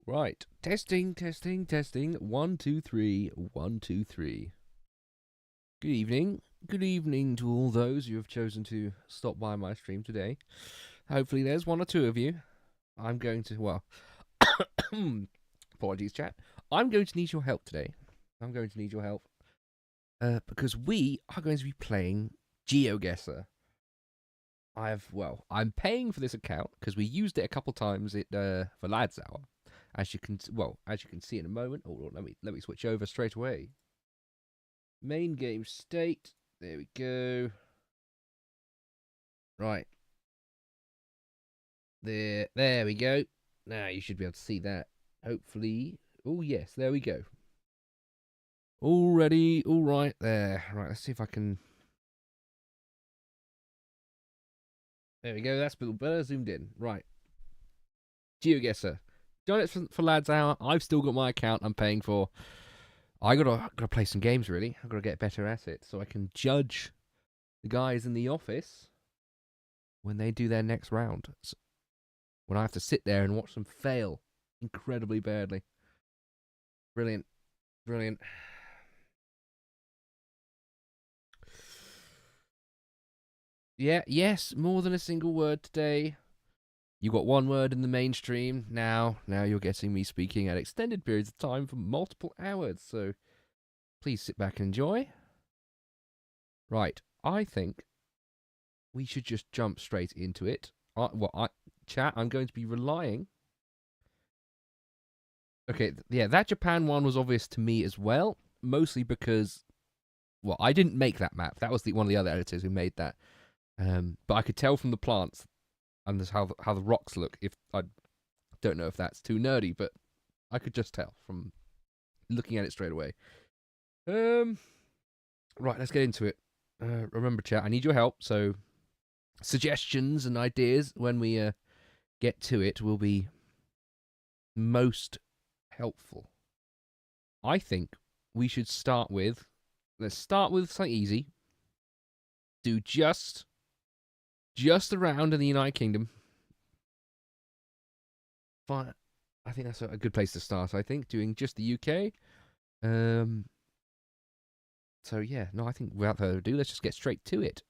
Right. Testing, testing, testing. 1, 2, 3. 1, 2, 3. Good evening. Good evening to all those who have chosen to stop by my stream today. Hopefully there's one or two of you. I'm going to, well, apologies, chat. I'm going to need your help today. I'm going to need your help. Because we are going to be playing GeoGuessr. I'm paying for this account because we used it a couple times for Lads Hour. As you can see in a moment. Oh, let me switch over straight away. Main game state. There we go. Right. There we go. Now you should be able to see that. Hopefully. Oh yes, there we go. All ready. All right there. Right. Let's see if I can. There we go. That's a little better zoomed in. Right. GeoGuessr. Done it for Lads Hour. I've still got my account I'm paying for. I gotta play some games, really. I've gotta get better at it so I can judge the guys in the office when they do their next round. So when I have to sit there and watch them fail incredibly badly. Brilliant. Brilliant. Yeah, yes, more than a single word today. You got one word in the mainstream. Now you're getting me speaking at extended periods of time for multiple hours. So please sit back and enjoy. Right, I think we should just jump straight into it. Chat, I'm going to be relying. Okay, yeah, that Japan one was obvious to me as well, mostly because, well, I didn't make that map. That was one of the other editors who made that. But I could tell from the plants and how the rocks look. If I don't know if that's too nerdy, but I could just tell from looking at it straight away. Right, let's get into it. Remember, chat, I need your help. So suggestions and ideas when we get to it will be most helpful. I think we should start with. Let's start with something easy. Do just around in the United Kingdom. Fine. I think that's a good place to start. I think doing just the UK. So yeah, no, I think without further ado, let's just get straight to it.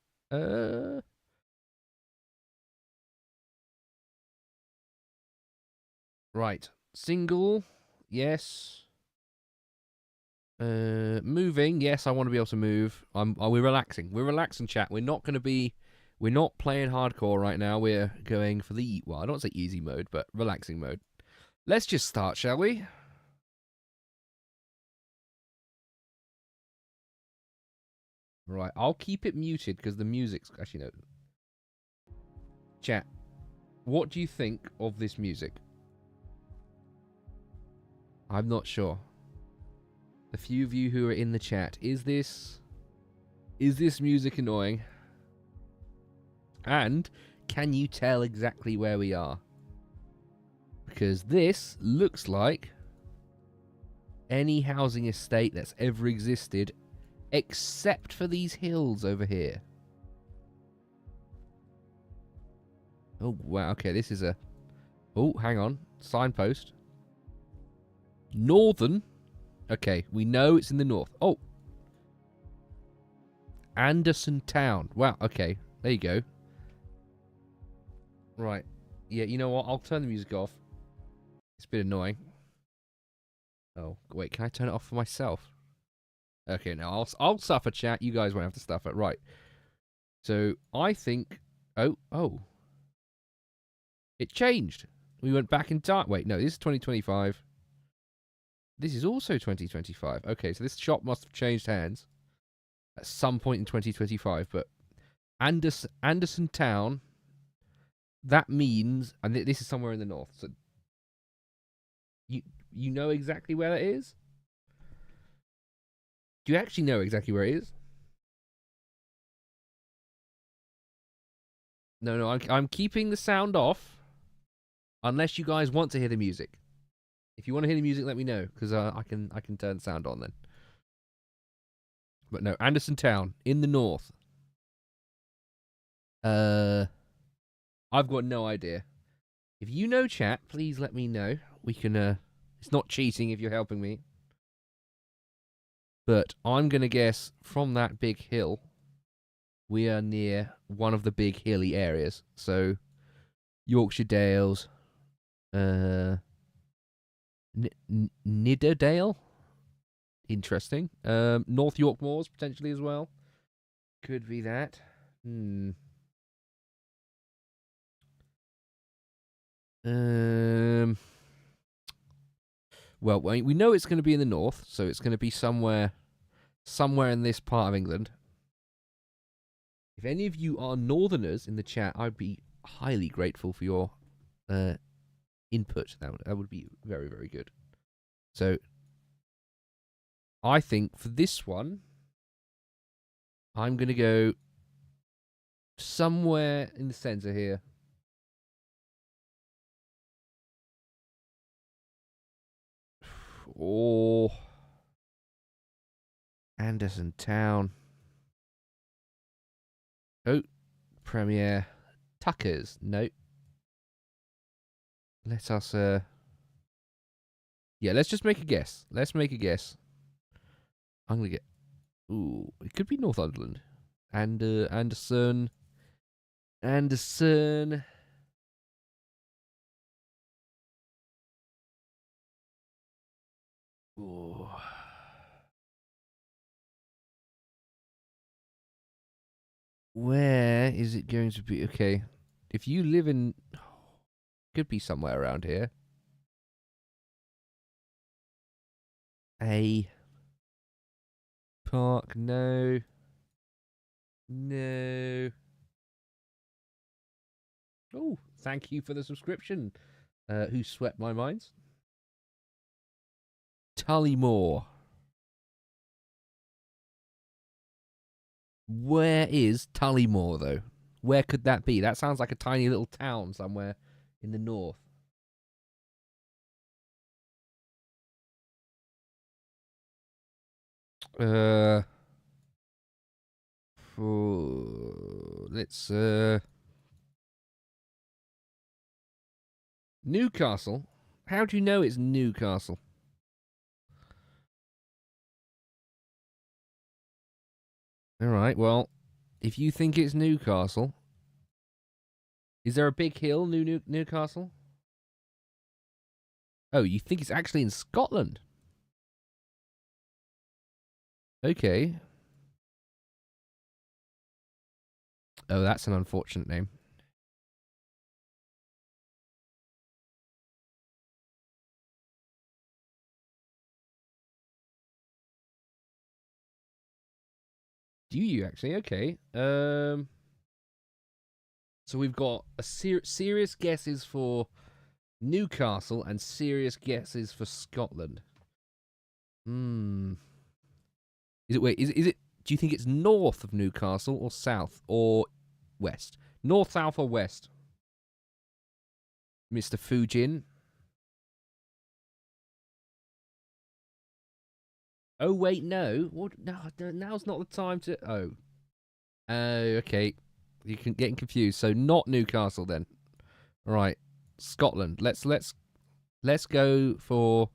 Right, single, yes. Moving, yes. I want to be able to move. We're relaxing. We're relaxing, chat. We're not playing hardcore right now. We're going for the, well, I don't say easy mode, but relaxing mode. Let's just start, shall we? Right, I'll keep it muted because the music's actually no. Chat, what do you think of this music? I'm not sure. The few of you who are in the chat, is this music annoying? And can you tell exactly where we are? Because this looks like any housing estate that's ever existed, except for these hills over here. Oh, wow. Okay, this is a... Oh, hang on. Signpost. Northern. Okay, we know it's in the north. Oh. Anderson Town. Wow, okay. There you go. Right. Yeah, you know what? I'll turn the music off. It's a bit annoying. Oh, wait. Can I turn it off for myself? Okay, now I'll suffer, chat. You guys won't have to suffer. Right. So, I think... Oh. It changed. We went back in time. Wait, no, this is 2025. This is also 2025. Okay, so this shop must have changed hands at some point in 2025. But Anderson Town, that means, and this is somewhere in the north. So you know exactly where that is? Do you actually know exactly where it is? No, I'm keeping the sound off, unless you guys want to hear the music. If you want to hear the music, let me know, because I can turn the sound on then. But no, Anderson Town in the north. I've got no idea. If you know, chat, please let me know. We can, it's not cheating if you're helping me. But I'm going to guess from that big hill, we are near one of the big hilly areas. So, Yorkshire Dales, Nidderdale? Interesting. North York Moors, potentially as well. Could be that. Well, we know it's going to be in the north, so it's going to be somewhere in this part of England. If any of you are northerners in the chat, I'd be highly grateful for your input. That would be very, very good. So, I think for this one, I'm going to go somewhere in the centre here. Or Anderson Town. Oh, Premier Tuckers. No. Let us yeah, let's just make a guess. Let's make a guess. I'm gonna get ooh, it could be Northumberland. And Anderson. Ooh. Where is it going to be? Okay. If you live in could be somewhere around here. A park, no. No. Oh, thank you for the subscription. Who swept my minds? Tullymore. Where is Tullymore, though? Where could that be? That sounds like a tiny little town somewhere in the north. Let's Newcastle. How do you know it's Newcastle? All right. Well, if you think it's Newcastle, is there a big hill, Newcastle? Oh, you think it's actually in Scotland? Okay. Oh, that's an unfortunate name. Do you actually? Okay. So we've got a serious guesses for Newcastle and serious guesses for Scotland. Is it wait? Is it? Do you think it's north of Newcastle or south or west? North, south, or west? Mr. Fujin. Oh wait, no. What? No, now's not the time to. Oh. Okay. You can getting confused. So not Newcastle then. All right. Scotland. Let's go for.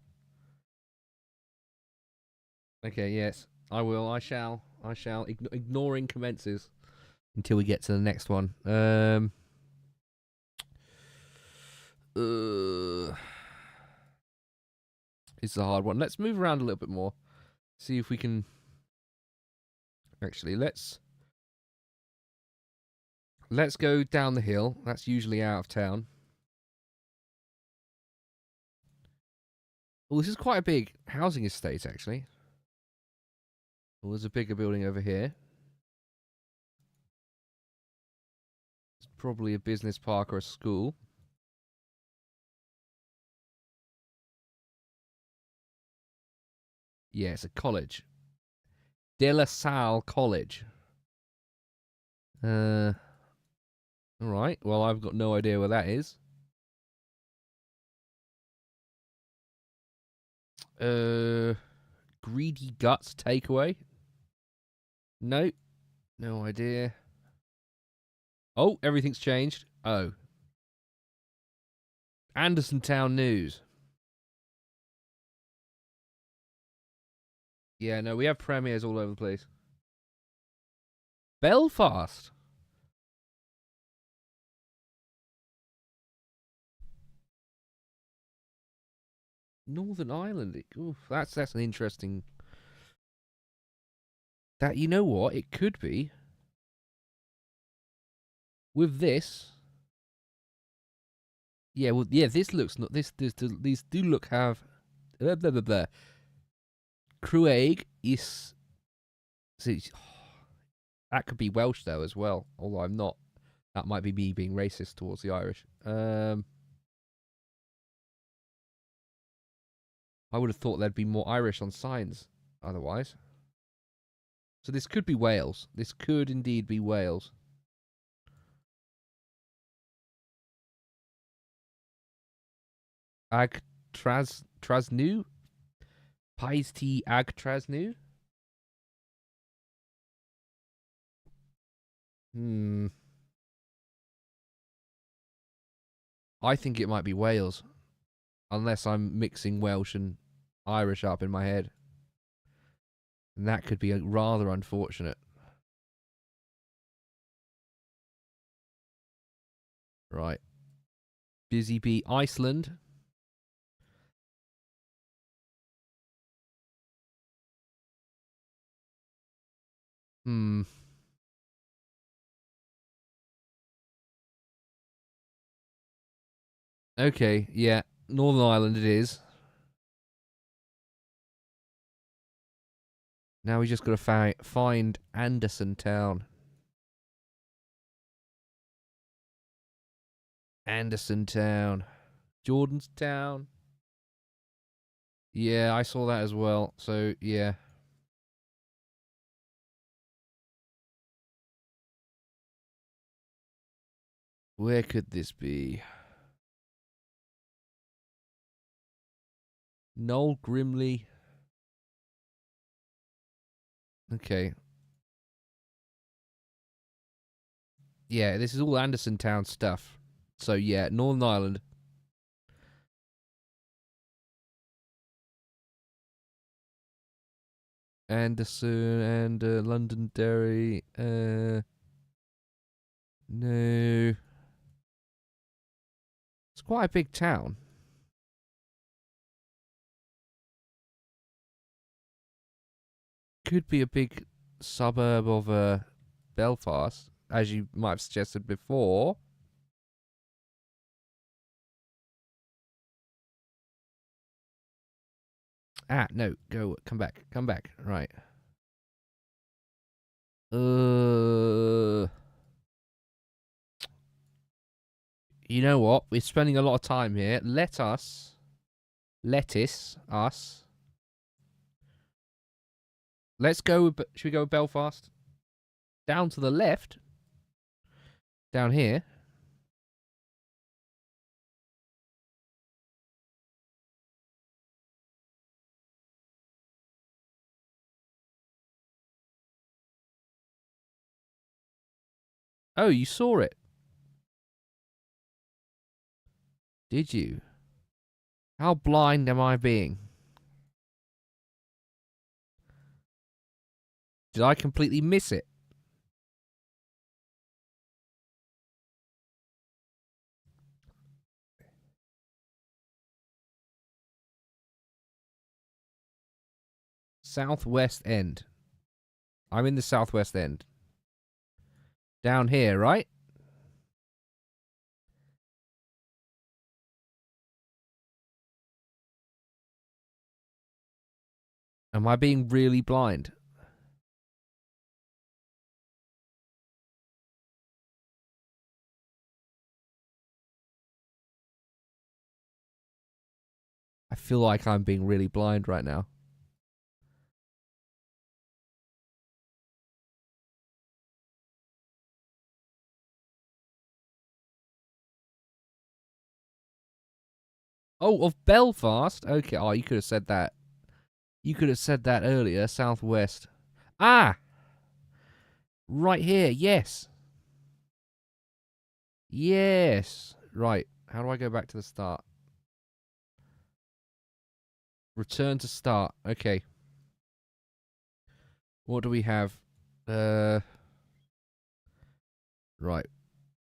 Okay. Yes, I will. I shall. Ignoring commences until we get to the next one. It's a hard one. Let's move around a little bit more. See if we can. Actually, let's go down the hill. That's usually out of town. Well, this is quite a big housing estate, actually. Well, there's a bigger building over here. It's probably a business park or a school. Yeah, it's a college. De La Salle College. All right. Well, I've got no idea where that is. Greedy Guts Takeaway. No, no idea. Oh, everything's changed. Oh. Anderson Town News. Yeah, no, we have premieres all over the place. Belfast. Northern Ireland. Oof, that's an interesting. That, you know what? It could be. With this. Yeah, well, yeah. This looks not. These do look have. Blah, blah, blah, blah. Cruaig is. See, that could be Welsh though as well. Although I'm not. That might be me being racist towards the Irish. I would have thought there'd be more Irish on signs otherwise. So this could be Wales. This could indeed be Wales. Ag Trasnu? Pais T Ag Trasnu? I think it might be Wales. Unless I'm mixing Welsh and Irish up in my head. And that could be rather unfortunate. Right. Busy Bee, Iceland. Okay, yeah. Northern Ireland it is. Now we just got to find Anderson Town. Anderson Town. Jordanstown. Yeah, I saw that as well. So, yeah. Where could this be? Noel Grimley. Okay. Yeah, this is all Anderson Town stuff. So, yeah, Northern Ireland. Anderson and Londonderry. No. It's quite a big town. Could be a big suburb of Belfast, as you might have suggested before. Ah, no, come back, right. You know what? We're spending a lot of time here. Lettuce. Let's go with, should we go with Belfast? Down to the left. Down here. Oh, you saw it. Did you? How blind am I being? Did I completely miss it? Southwest end. I'm in the southwest end. Down here, right? Am I being really blind? I feel like I'm being really blind right now. Oh, of Belfast? Okay. Oh, you could have said that. You could have said that earlier. Southwest. Ah! Right here. Yes. Yes. Right. How do I go back to the start? Return to start. Okay. What do we have? Right.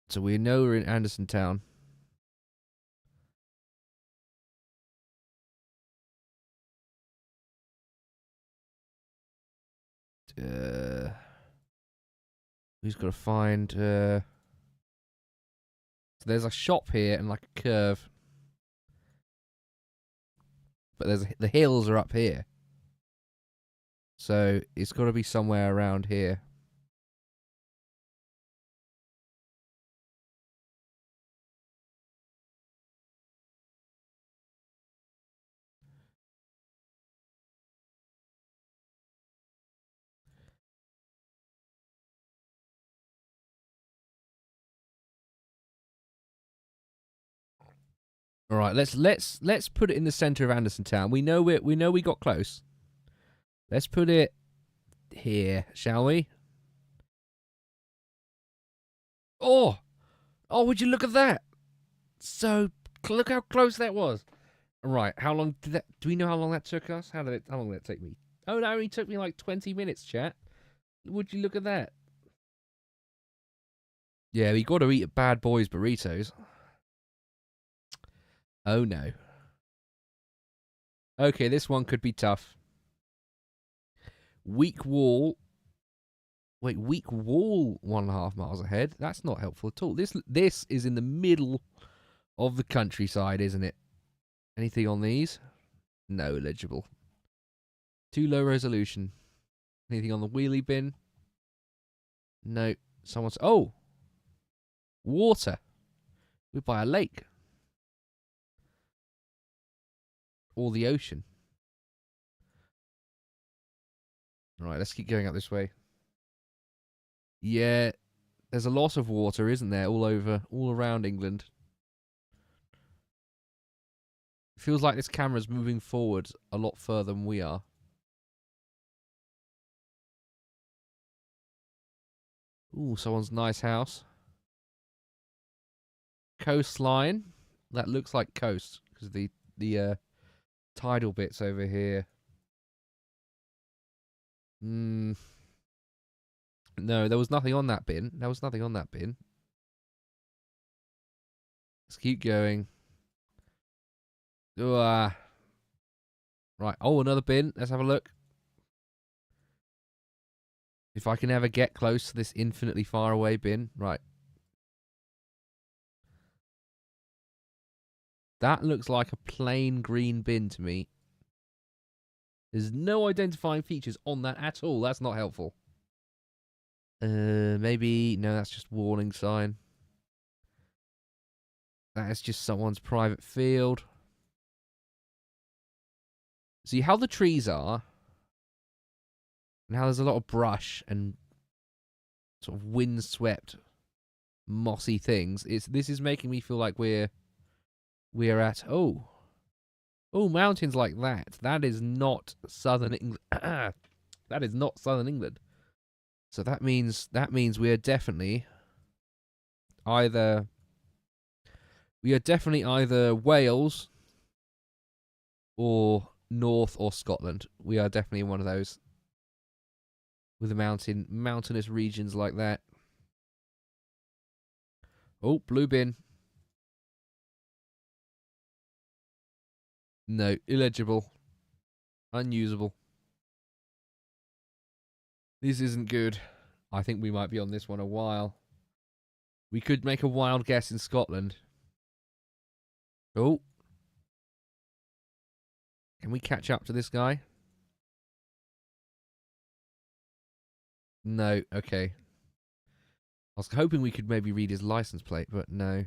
So we know we're in Anderson Town. Who's got to find... So there's a shop here and like a curve. But the hills are up here. So it's got to be somewhere around here. All right, let's put it in the center of Anderson Town. We know we got close. Let's put it here, shall we? Oh, would you look at that? So look how close that was. Right, how long did that? Do we know how long that took us? How long did that take me? Oh, no, it only took me like 20 minutes, chat. Would you look at that? Yeah, we got to eat at Bad Boys Burritos. Oh no. Okay, this one could be tough. Weak wall. Wait, weak wall 1.5 miles ahead. That's not helpful at all. This is in the middle of the countryside, isn't it? Anything on these? No, illegible. Too low resolution. Anything on the wheelie bin? No. Someone's... Oh! Water. We're by a lake. Or the ocean. Right, let's keep going up this way. Yeah, there's a lot of water, isn't there? All around England. It feels like this camera's moving forward a lot further than we are. Ooh, someone's nice house. Coastline. That looks like coast because the tidal bits over here. No, there was nothing on that bin. Let's keep going. Right. Oh, another bin. Let's have a look. If I can ever get close to this infinitely far away bin. Right. That looks like a plain green bin to me. There's no identifying features on that at all. That's not helpful. Maybe... No, that's just warning sign. That is just someone's private field. See how the trees are? And how there's a lot of brush and sort of windswept, mossy things. This is making me feel like we're at... Oh, mountains like that. That is not southern England. That is not southern England. So that means we are definitely either Wales or North or Scotland. We are definitely one of those with the mountainous regions like that. Oh, blue bin. No, illegible. Unusable. This isn't good. I think we might be on this one a while. We could make a wild guess in Scotland. Oh. Can we catch up to this guy? No, okay. I was hoping we could maybe read his license plate, but no.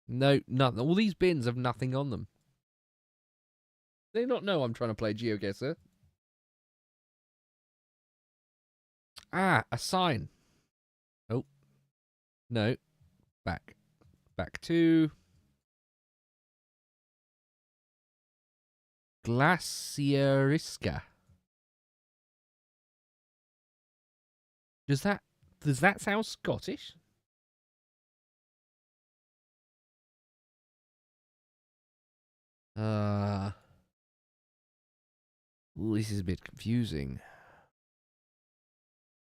No, nothing. All these bins have nothing on them. They not know I'm trying to play GeoGussr. Ah, a sign. Oh. No. Back. Back to... Glacieriska. Does that sound Scottish? Ooh, this is a bit confusing.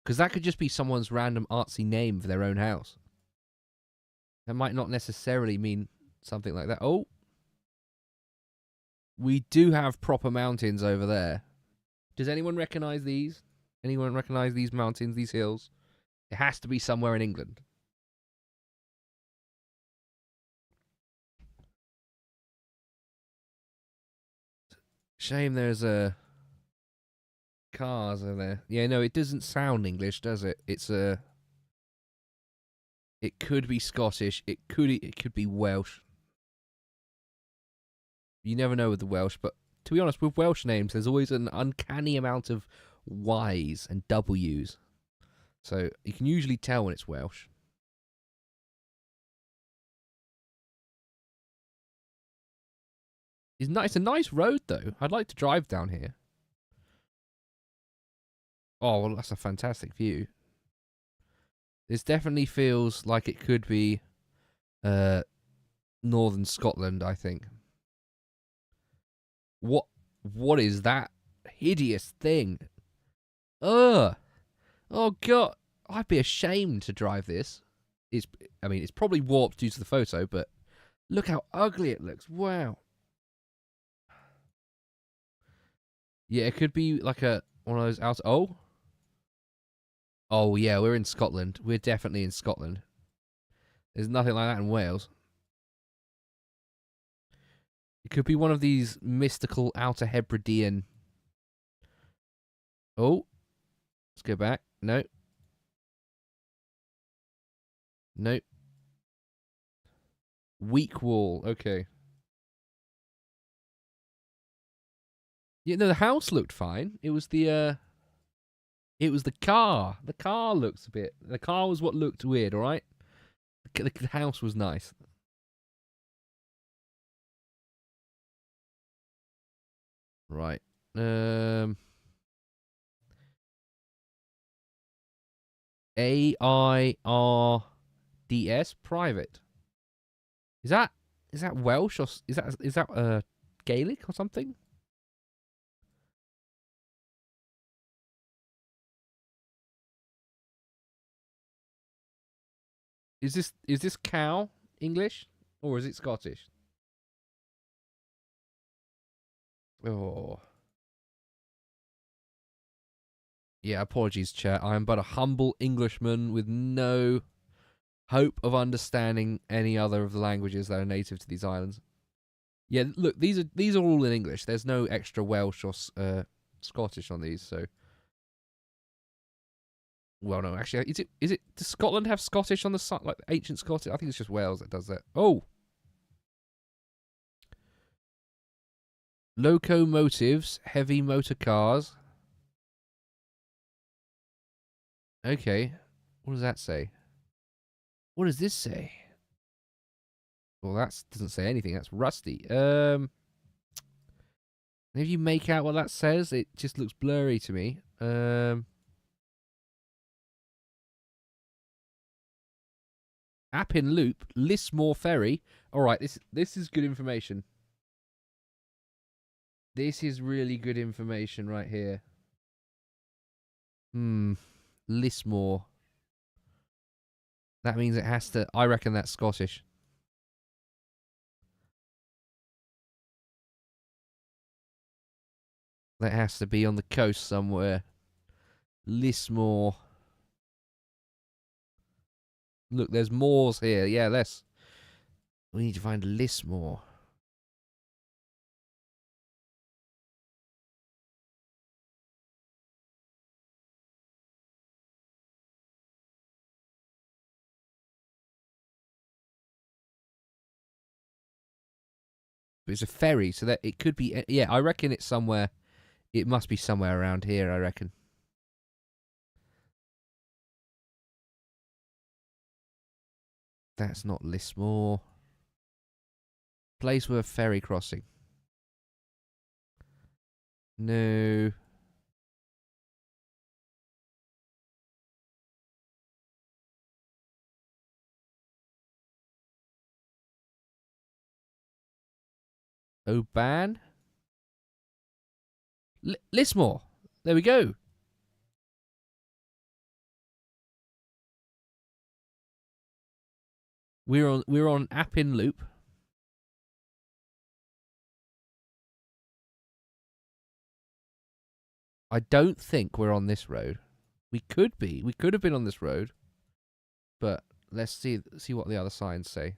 Because that could just be someone's random artsy name for their own house. That might not necessarily mean something like that. Oh, we do have proper mountains over there. Does anyone recognise these? Anyone recognise these mountains, these hills? It has to be somewhere in England. Shame there's cars over there. Yeah, no, it doesn't sound English, does it? It's it could be Scottish. It could be Welsh. You never know with the Welsh, but to be honest, with Welsh names, there's always an uncanny amount of Y's and W's. So you can usually tell when it's Welsh. It's a nice road, though. I'd like to drive down here. Oh, well, that's a fantastic view. This definitely feels like it could be northern Scotland, I think. What is that hideous thing? Ugh. Oh god. I'd be ashamed to drive this. I mean, it's probably warped due to the photo, but look how ugly it looks. Wow. Yeah, it could be like one of those out. Oh. Oh yeah, we're in Scotland. We're definitely in Scotland. There's nothing like that in Wales. It could be one of these mystical Outer Hebridean. Oh, let's go back. No. No. Weak wall. Okay. Yeah, no, the house looked fine. It was the car. The car looks a bit. The car was what looked weird. All right. The house was nice. Right. AIRDS private. Is that Welsh or is that Gaelic or something? Is this cow English or is it Scottish? Oh. Yeah, apologies, chat. I am but a humble Englishman with no hope of understanding any other of the languages that are native to these islands. Yeah, look, these are all in English. There's no extra Welsh or Scottish on these. So, well, no, actually, is it? Does Scotland have Scottish on the side, like ancient Scottish? I think it's just Wales that does that. Oh, locomotives, heavy motor cars. Okay, what does that say? What does this say? Well, that doesn't say anything. That's rusty. If you make out what that says, it just looks blurry to me. Appin Loop, Lismore Ferry. All right, this is good information. This is really good information right here. Lismore. That means it has to. I reckon that's Scottish. That has to be on the coast somewhere. Lismore. Look, there's moors here. Yeah, we need to find Lismore. It's a ferry, so that it could be. Yeah, I reckon it's somewhere. It must be somewhere around here, I reckon. That's not Lismore. Place with a ferry crossing. No. Oban. Lismore. There we go. We're on Appin Loop. I don't think we're on this road. We could be. We could have been on this road. But let's see what the other signs say.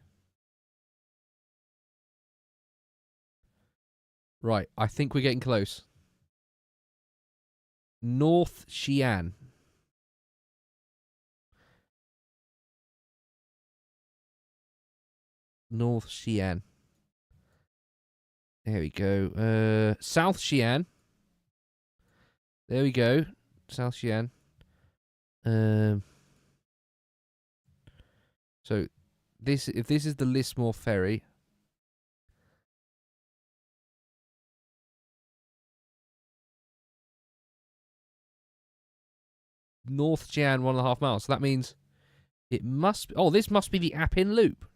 Right, I think we're getting close. North Xi'an. North Xi'an. There we go. South Xi'an. There we go. South Xi'an. So if this is the Lismore ferry. North Xi'an, 1.5 miles. So that means it must be, oh, this must be the Appin Loop.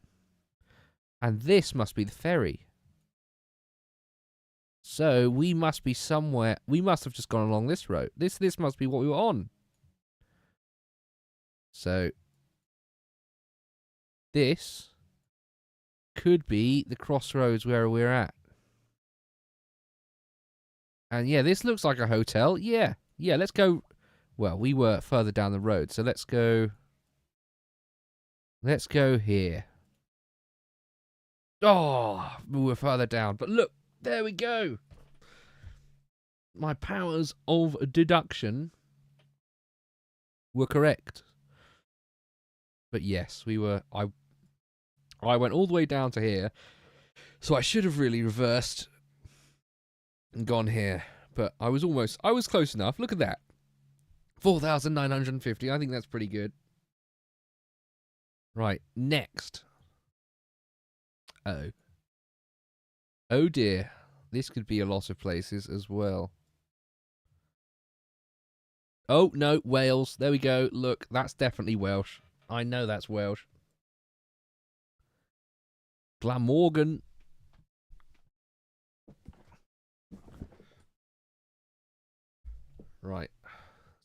And this must be the ferry. So we must be somewhere. We must have just gone along this road. This must be what we were on. So this could be the crossroads where we're at. And yeah, this looks like a hotel. Yeah. Yeah, let's go. Well, we were further down the road, so let's go. Let's go here. Oh, we were further down. But look, there we go. My powers of deduction were correct. But yes, we were. I went all the way down to here, so I should have really reversed and gone here. But I was close enough. Look at that. 4,950. I think that's pretty good. Right, next. Oh dear. This could be a lot of places as well. Oh, no, Wales. There we go. Look, that's definitely Welsh. I know that's Welsh. Glamorgan. Right.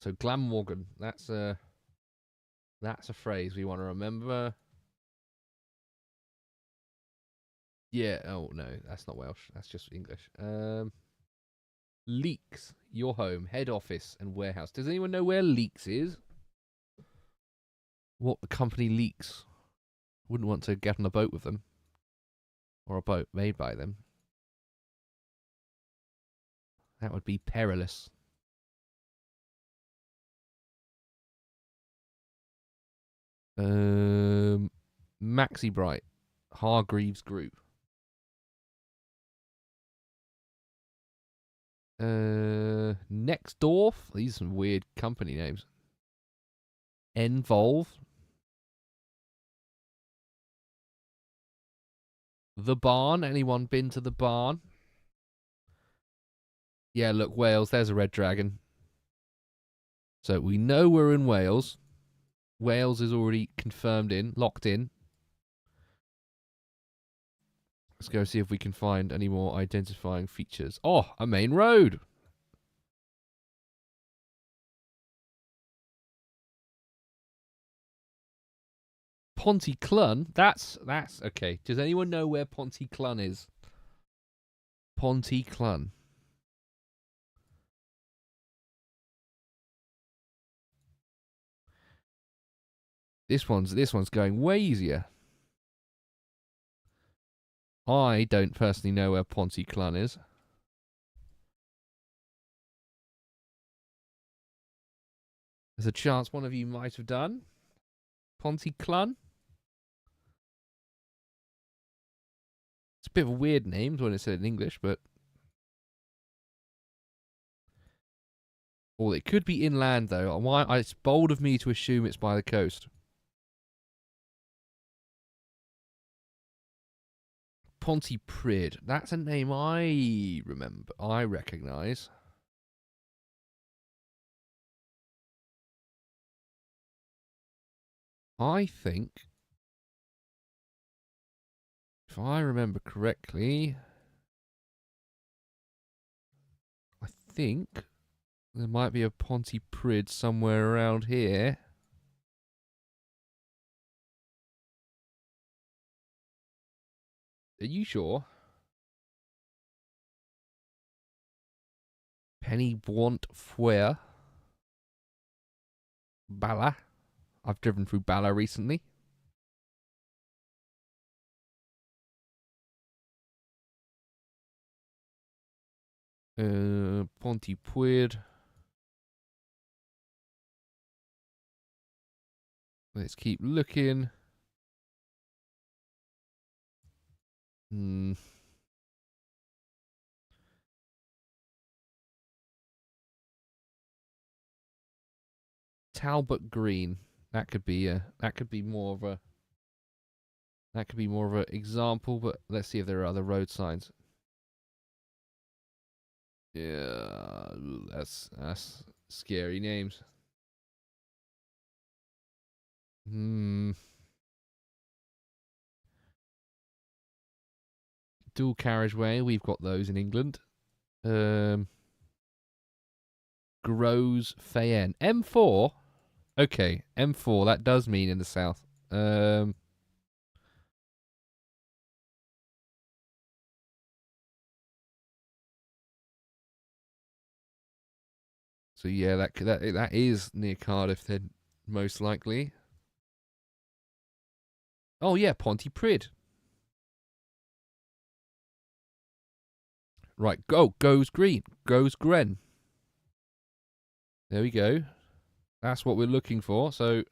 So Glamorgan. That's a phrase we want to remember. Yeah. Oh no, that's not Welsh. That's just English. Leeks, your home, head office, and warehouse. Does anyone know where Leeks is? What the company Leeks? Wouldn't want to get on a boat with them, or a boat made by them. That would be perilous. Maxi Bright, Hargreaves Group. Nextdorf. These are some weird company names. Envolve. The Barn. Anyone been to the Barn? Yeah, look, Wales. There's a red dragon. So we know we're in Wales. Wales is already confirmed in, locked in. Let's go see if we can find any more identifying features. Oh, a main road. Pontyclun. That's okay. Does anyone know where Pontyclun is? Pontyclun. This one's going way easier. I don't personally know where Pontyclun is. There's a chance one of you might have done. Pontyclun. It's a bit of a weird name when it's said in English, but or it could be inland though. Why? It's bold of me to assume it's by the coast. Pontypridd. That's a name I remember. I recognise. I think, if I remember correctly, think there might be a Pontypridd somewhere around here. Are you sure? Penny Bwant Fwere. Bala. I've driven through Bala recently. Pontypridd. Let's keep looking. Talbot Green. That could be more of a example, but let's see if there are other road signs. Yeah, that's scary names. Dual carriageway, we've got those in England. Grows Fayenne. M4? Okay, M4, that does mean in the south. So yeah, that is near Cardiff then, most likely. Oh yeah, Pontypridd. Right, goes green, goes Gren. There we go. That's what we're looking for. So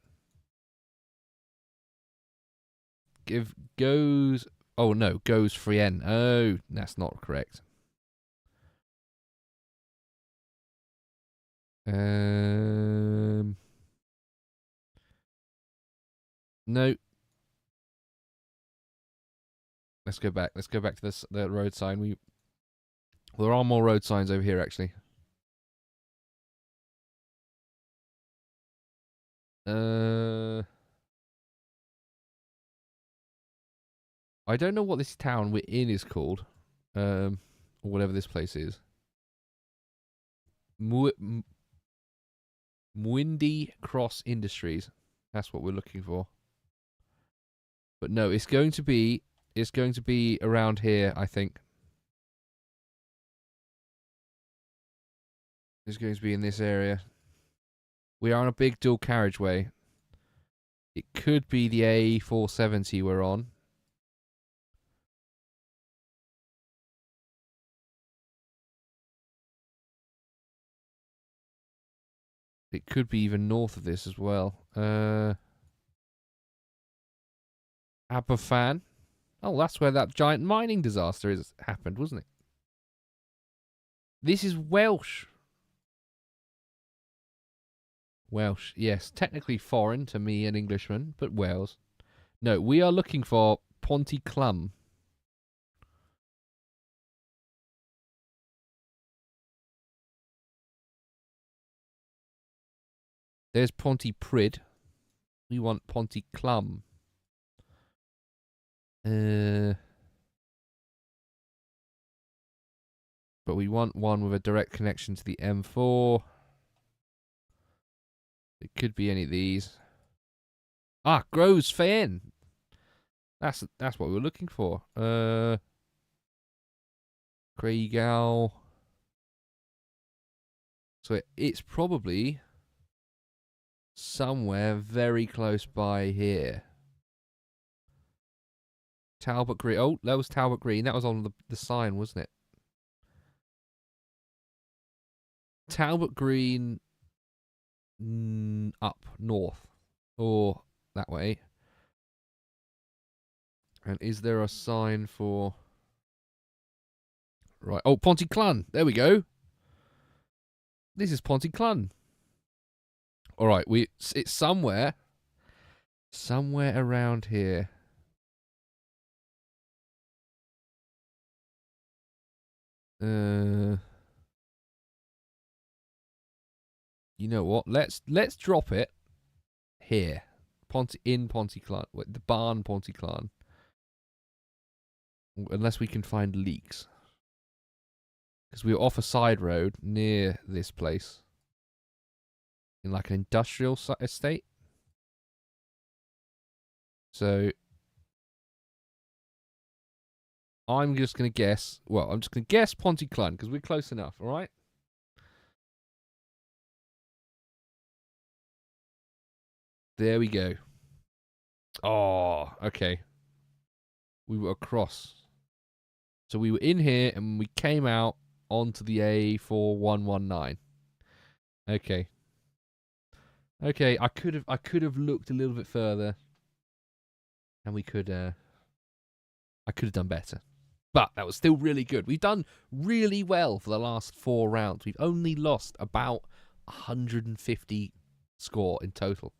goes. Oh no, goes Frienne. Oh, that's not correct. No. Let's go back. Let's go back to the road sign. There are more road signs over here actually. I don't know what this town we're in is called, or whatever this place is. Mwindi Cross Industries. That's what we're looking for. But no, it's going to be around here, I think. It's going to be in this area. We are on a big dual carriageway. It could be the A470 we're on. It could be even north of this as well. Aberfan. Oh, that's where that giant mining disaster happened, wasn't it? This is Welsh. Welsh, yes. Technically foreign to me, an Englishman, but Wales. No, we are looking for Pontyclun. There's Pontypridd. We want Pontyclun. But we want one with a direct connection to the M4. It could be any of these. Ah, Grows Fayenne. That's what we're looking for. Craigal. So it's probably somewhere very close by here. Talbot Green. Oh, that was Talbot Green. That was on the sign, wasn't it? Talbot Green up north or that way. And is there a sign for... Right. Oh, Pontyclun. There we go. This is Pontyclun. All right. It's somewhere around here. You know what? Let's drop it here. Pontyclun. The barn Pontyclun. Unless we can find leaks. Because we were off a side road near this place. In like an industrial estate. So I'm just going to guess. Well, I'm just going to guess Pontyclun because we're close enough, all right? There we go. Oh, okay. We were across. So we were in here and we came out onto the A4119. Okay. Okay, I could have looked a little bit further. And I could have done better. But that was still really good. We've done really well for the last 4 rounds. We've only lost about 150 score in total.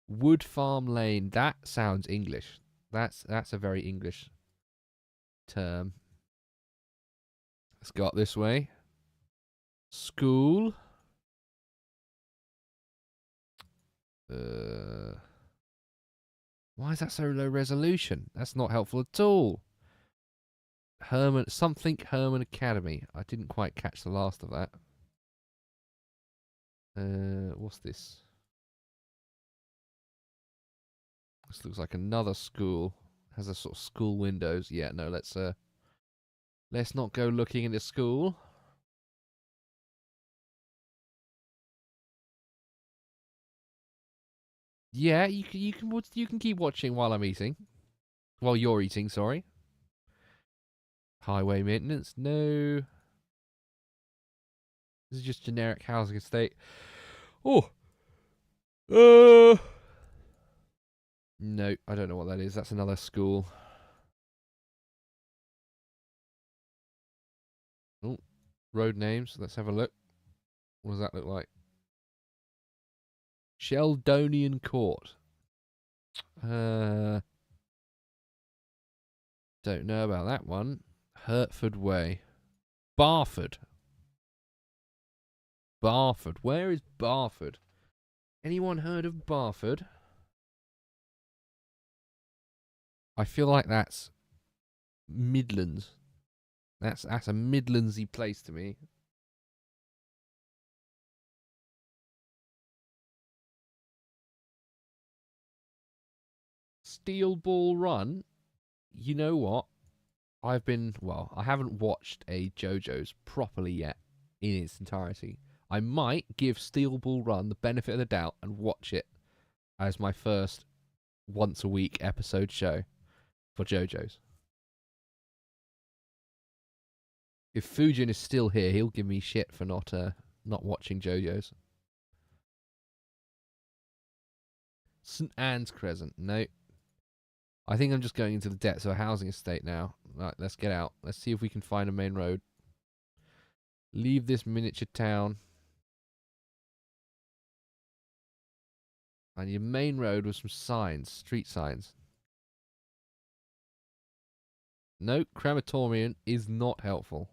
Wood Farm Lane. That sounds English. That's a very English term. Let's go up this way. School. Why is that so low resolution? That's not helpful at all. Herman Academy. I didn't quite catch the last of that. What's this? This looks like another school. Has a sort of school windows. Yeah, no, let's not go looking into school. Yeah, you can keep watching while I'm eating. While you're eating, sorry. Highway maintenance, no. This is just generic housing estate. Oh. No, I don't know what that is. That's another school. Oh, road names. Let's have a look. What does that look like? Sheldonian Court. Don't know about that one. Hertford Way. Barford. Barford. Where is Barford? Anyone heard of Barford? I feel like that's Midlands. That's a Midlandsy place to me. Steel Ball Run. You know what? I haven't watched a JoJo's properly yet in its entirety. I might give Steel Ball Run the benefit of the doubt and watch it as my first once a week episode show for JoJo's. If Fujin is still here, he'll give me shit for not watching JoJo's. St. Anne's Crescent. No. I think I'm just going into the depths of a housing estate now. Right, let's get out. Let's see if we can find a main road. Leave this miniature town. And your main road with some signs, street signs. No, crematorium is not helpful.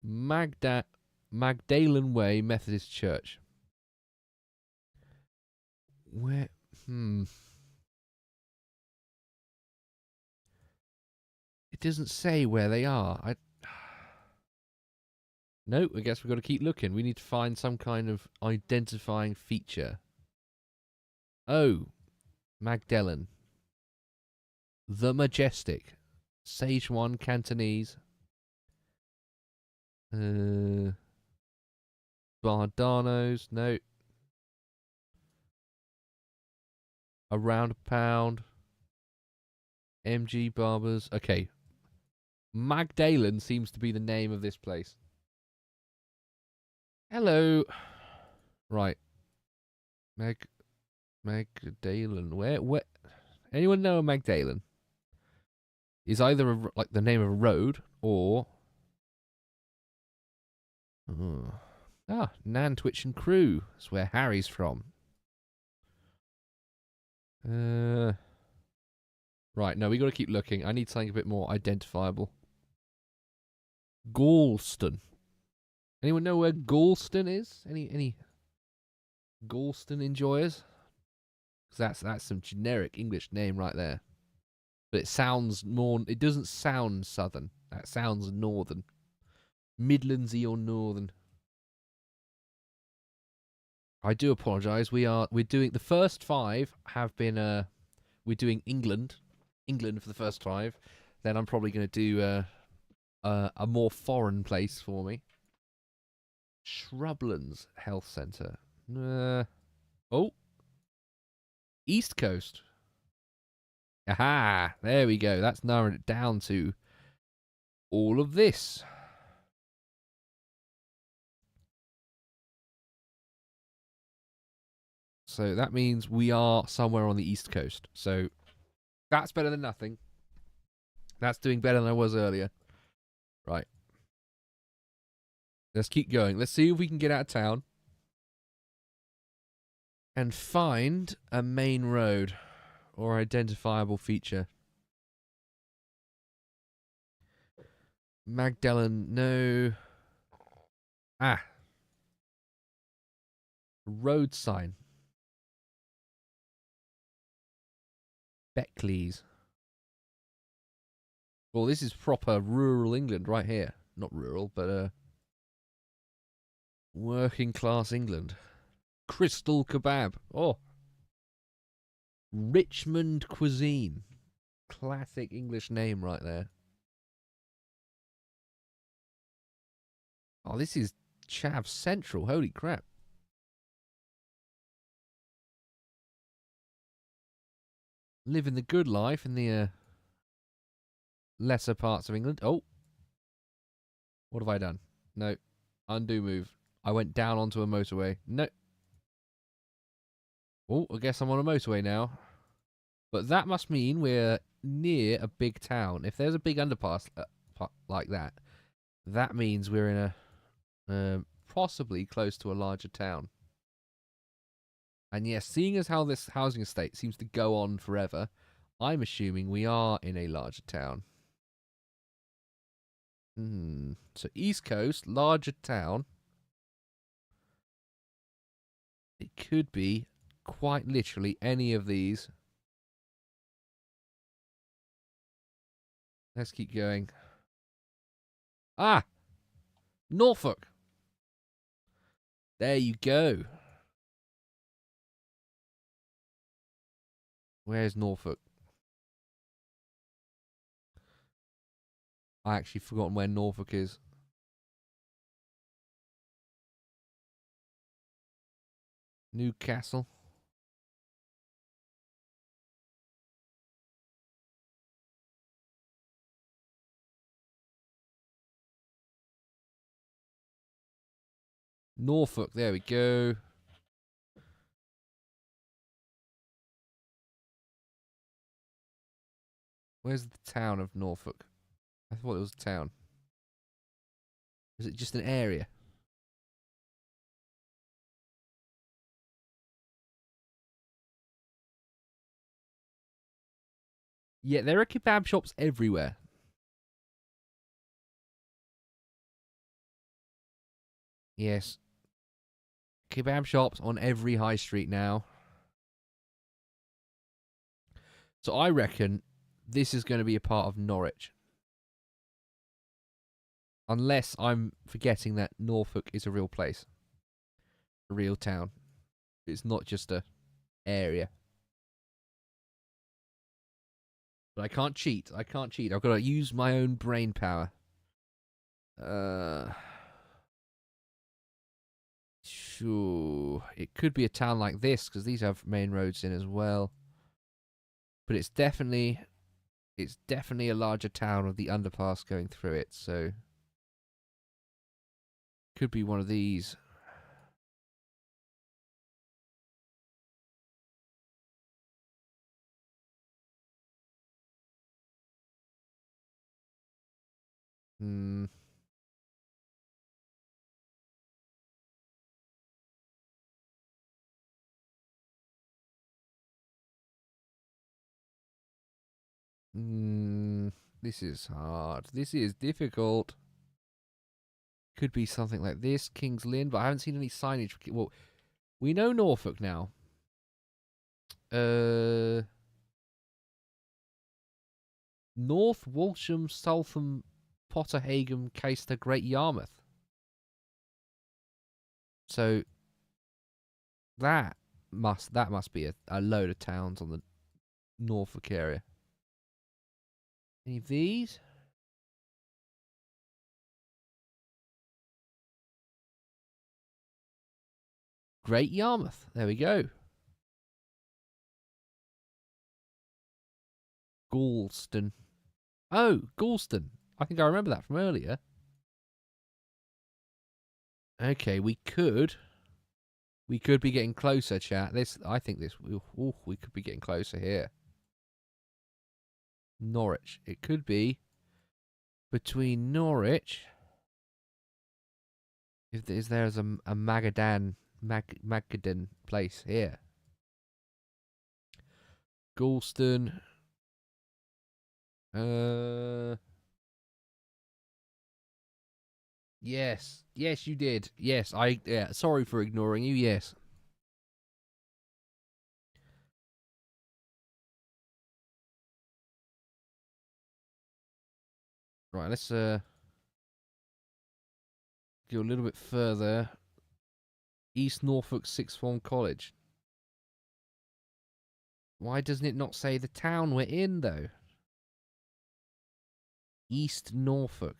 Magdalen Way Methodist Church. Where? It doesn't say where they are. No, I guess we've got to keep looking. We need to find some kind of identifying feature. Oh, Magdalen. The Majestic. Szechuan Cantonese. Bardanos. No. Around a pound. MG Barbers. Okay. Magdalen seems to be the name of this place. Hello. Right. Magdalen. Where? Anyone know a Magdalen? Is either like the name of a road or Nantwich and Crew. That's where Harry's from. Right, no, we got to keep looking. I need something a bit more identifiable. Galston. Anyone know where Galston is? Any? Galston Enjoyers. That's some generic English name right there. But it sounds more. It doesn't sound southern. That sounds northern, Midlandsy or northern. I do apologise. We're doing the first 5 have been we're doing England for the first 5. Then I'm probably going to do a more foreign place for me. Shrublands Health Centre. Oh, East Coast. Aha! There we go. That's narrowed it down to all of this. So that means we are somewhere on the East Coast. So that's better than nothing. That's doing better than I was earlier. Right. Let's keep going. Let's see if we can get out of town and find a main road or identifiable feature. Magdalen, no. Ah. Road sign. Beckleys. Well, this is proper rural England right here. Not rural, but working class England. Crystal Kebab. Oh. Richmond Cuisine. Classic English name right there. Oh, this is Chav Central. Holy crap. Living the good life in the lesser parts of England. Oh. What have I done? No. Undo move. I went down onto a motorway. No. Oh, I guess I'm on a motorway now. But that must mean we're near a big town. If there's a big underpass like that, that means we're in a possibly close to a larger town. And yes, seeing as how this housing estate seems to go on forever, I'm assuming we are in a larger town. So East Coast, larger town. It could be quite literally any of these. Let's keep going. Ah! Norfolk! There you go. Where's Norfolk? I actually forgotten where Norfolk is. Newcastle. Norfolk, there we go. Where's the town of Norfolk? I thought it was a town. Is it just an area? Yeah, there are kebab shops everywhere. Yes. Kebab shops on every high street now. So I reckon this is going to be a part of Norwich. Unless I'm forgetting that Norfolk is a real place. A real town. It's not just a area. But I can't cheat. I can't cheat. I've got to use my own brain power. Sure. It could be a town like this, because these have main roads in as well. But it's definitely a larger town with the underpass going through it, so could be one of these. This is hard. This is difficult. Could be something like this, King's Lynn, but I haven't seen any signage. Well, We know Norfolk now. North Walsham, Saltham, Potterhagen, Caister, Great Yarmouth. So that must be a load of towns on the Norfolk area. Any of these? Great Yarmouth. There we go. Galston. Oh, Galston. I think I remember that from earlier. Okay, we could be getting closer, chat. I think we could be getting closer here. Norwich. It could be between Norwich. If there's a Magadan place here. Galston. Yes. Yes, you did. Yes, sorry for ignoring you. Yes. Right, let's go a little bit further. East Norfolk Sixth Form College. Why doesn't it not say the town we're in, though? East Norfolk.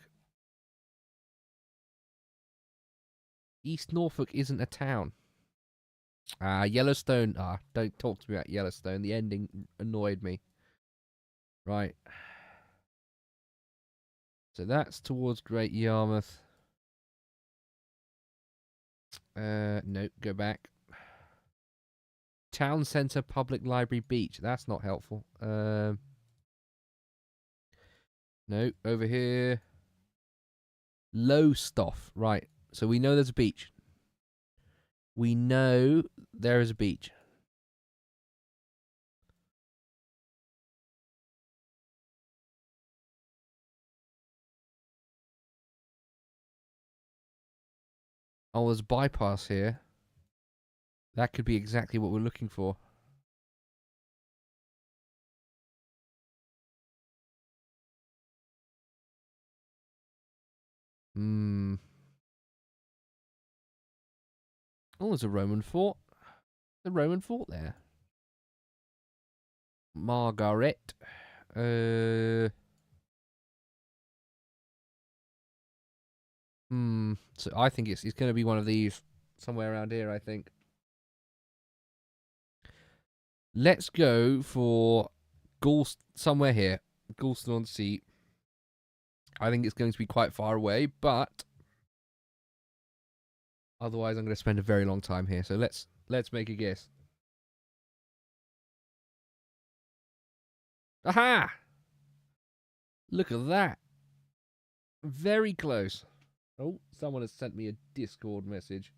East Norfolk isn't a town. Yellowstone. Don't talk to me about Yellowstone. The ending annoyed me. Right. So that's towards Great Yarmouth. No, go back. Town Centre Public Library Beach. That's not helpful. No, over here. Lowestoft. Right. So we know there's a beach. We know there is a beach. Oh, there's a bypass here. That could be exactly what we're looking for. Oh, there's a Roman fort. The Roman fort there. Margaret. So I think it's going to be one of these somewhere around here, I think. Let's go for somewhere here. Galston-on-Sea. I think it's going to be quite far away, but otherwise I'm going to spend a very long time here. So let's make a guess. Aha! Look at that. Very close. Oh, someone has sent me a Discord message.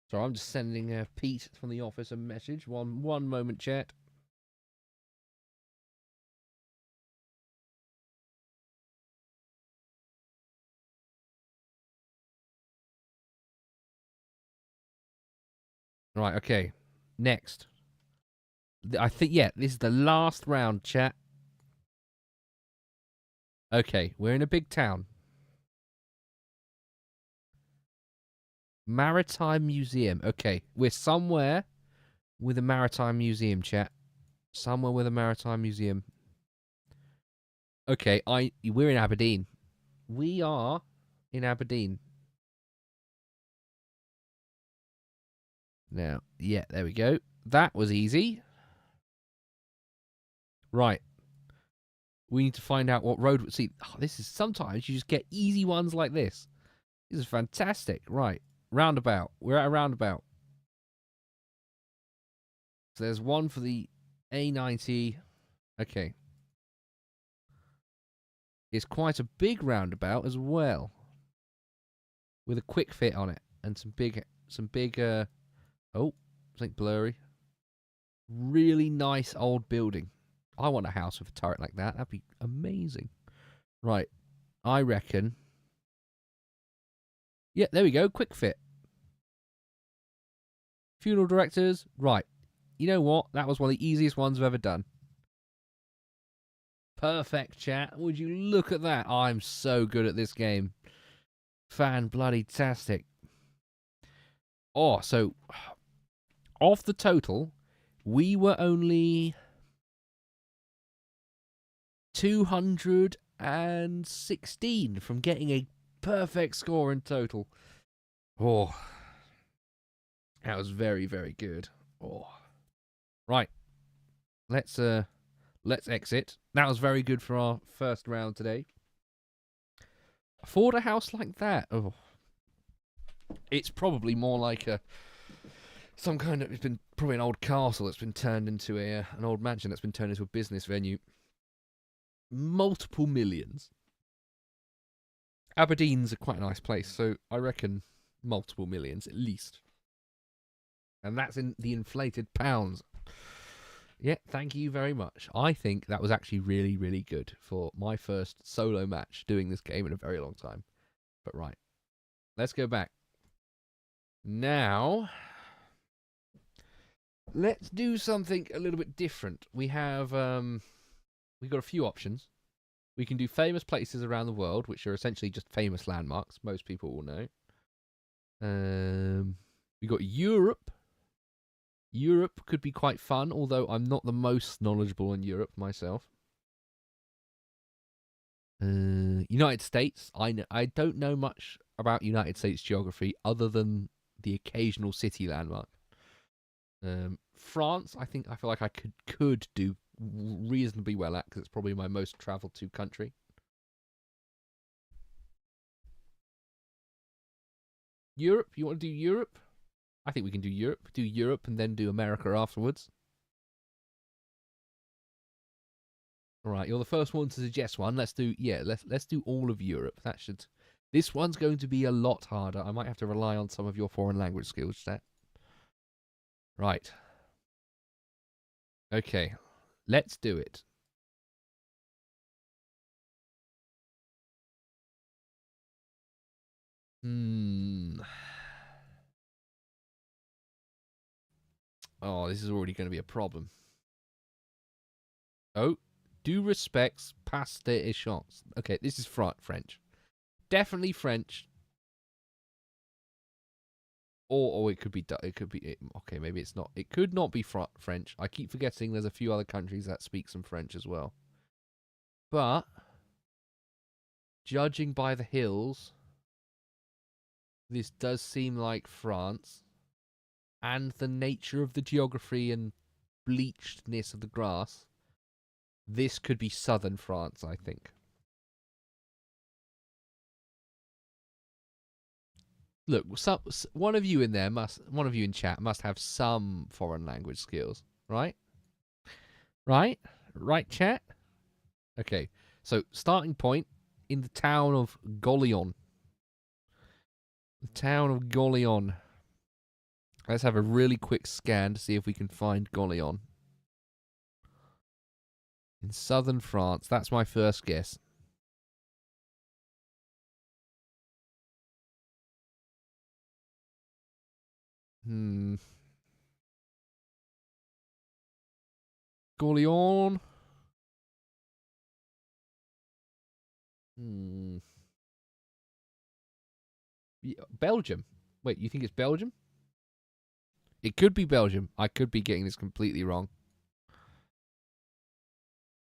So I'm just sending Pete from the office a message. One moment, chat. Right, okay. Next. I think, yeah, this is the last round, chat. Okay, we're in a big town. Maritime Museum. Okay, we're somewhere with a maritime museum, chat. Somewhere with a maritime museum. Okay, we're in Aberdeen. We are in Aberdeen. Now, yeah, there we go. That was easy. Right. We need to find out what road. See, this is sometimes you just get easy ones like this. This is fantastic. Right. Roundabout. We're at a roundabout. So there's one for the A90. Okay. It's quite a big roundabout as well, with a quick fit on it and some big oh, something blurry. Really nice old building. I want a house with a turret like that. That'd be amazing. Right, I reckon. Yeah, there we go. Quick fit. Funeral directors. Right. You know what? That was one of the easiest ones I've ever done. Perfect, chat. Would you look at that? I'm so good at this game. Fan-bloody-tastic. Oh, so off the total, we were only 216 from getting a perfect score in total. Oh, that was very, very good. Oh, right. Let's exit. That was very good for our first round today. Afford a house like that? Oh, it's probably more like some kind of. It's been probably an old castle that's been turned into an old mansion that's been turned into a business venue. Multiple millions. Aberdeen's quite a nice place, so I reckon multiple millions at least. And that's in the inflated pounds. Yeah, thank you very much. I think that was actually really, really good for my first solo match doing this game in a very long time. But right, let's go back. Now, let's do something a little bit different. We have, we've got a few options. We can do famous places around the world, which are essentially just famous landmarks. Most people will know. We got Europe. Europe could be quite fun, although I'm not the most knowledgeable in Europe myself. United States. I don't know much about United States geography other than the occasional city landmark. France. I feel like I could do reasonably well at, because it's probably my most travelled to country. Europe. You want to do Europe? I think we can do Europe. Do Europe and then do America afterwards. All right, you're the first one to suggest one. Let's do let's do all of Europe. That should. This one's going to be a lot harder. I might have to rely on some of your foreign language skills, Stat. Right. Okay, let's do it. Oh, this is already going to be a problem. Oh, do respects passe des échanges. Okay, this is French. Definitely French. Or it could be. Okay, maybe it's not. It could not be French. I keep forgetting there's a few other countries that speak some French as well. But judging by the hills, this does seem like France, and the nature of the geography and bleachedness of the grass. This could be southern France, I think. Look, one of you in chat must have some foreign language skills, right? Right, chat. Okay, so starting point in the town of Golion. The town of Golion. Let's have a really quick scan to see if we can find Golion. In southern France. That's my first guess. Golion. Belgium. Wait, you think it's Belgium? It could be Belgium. I could be getting this completely wrong.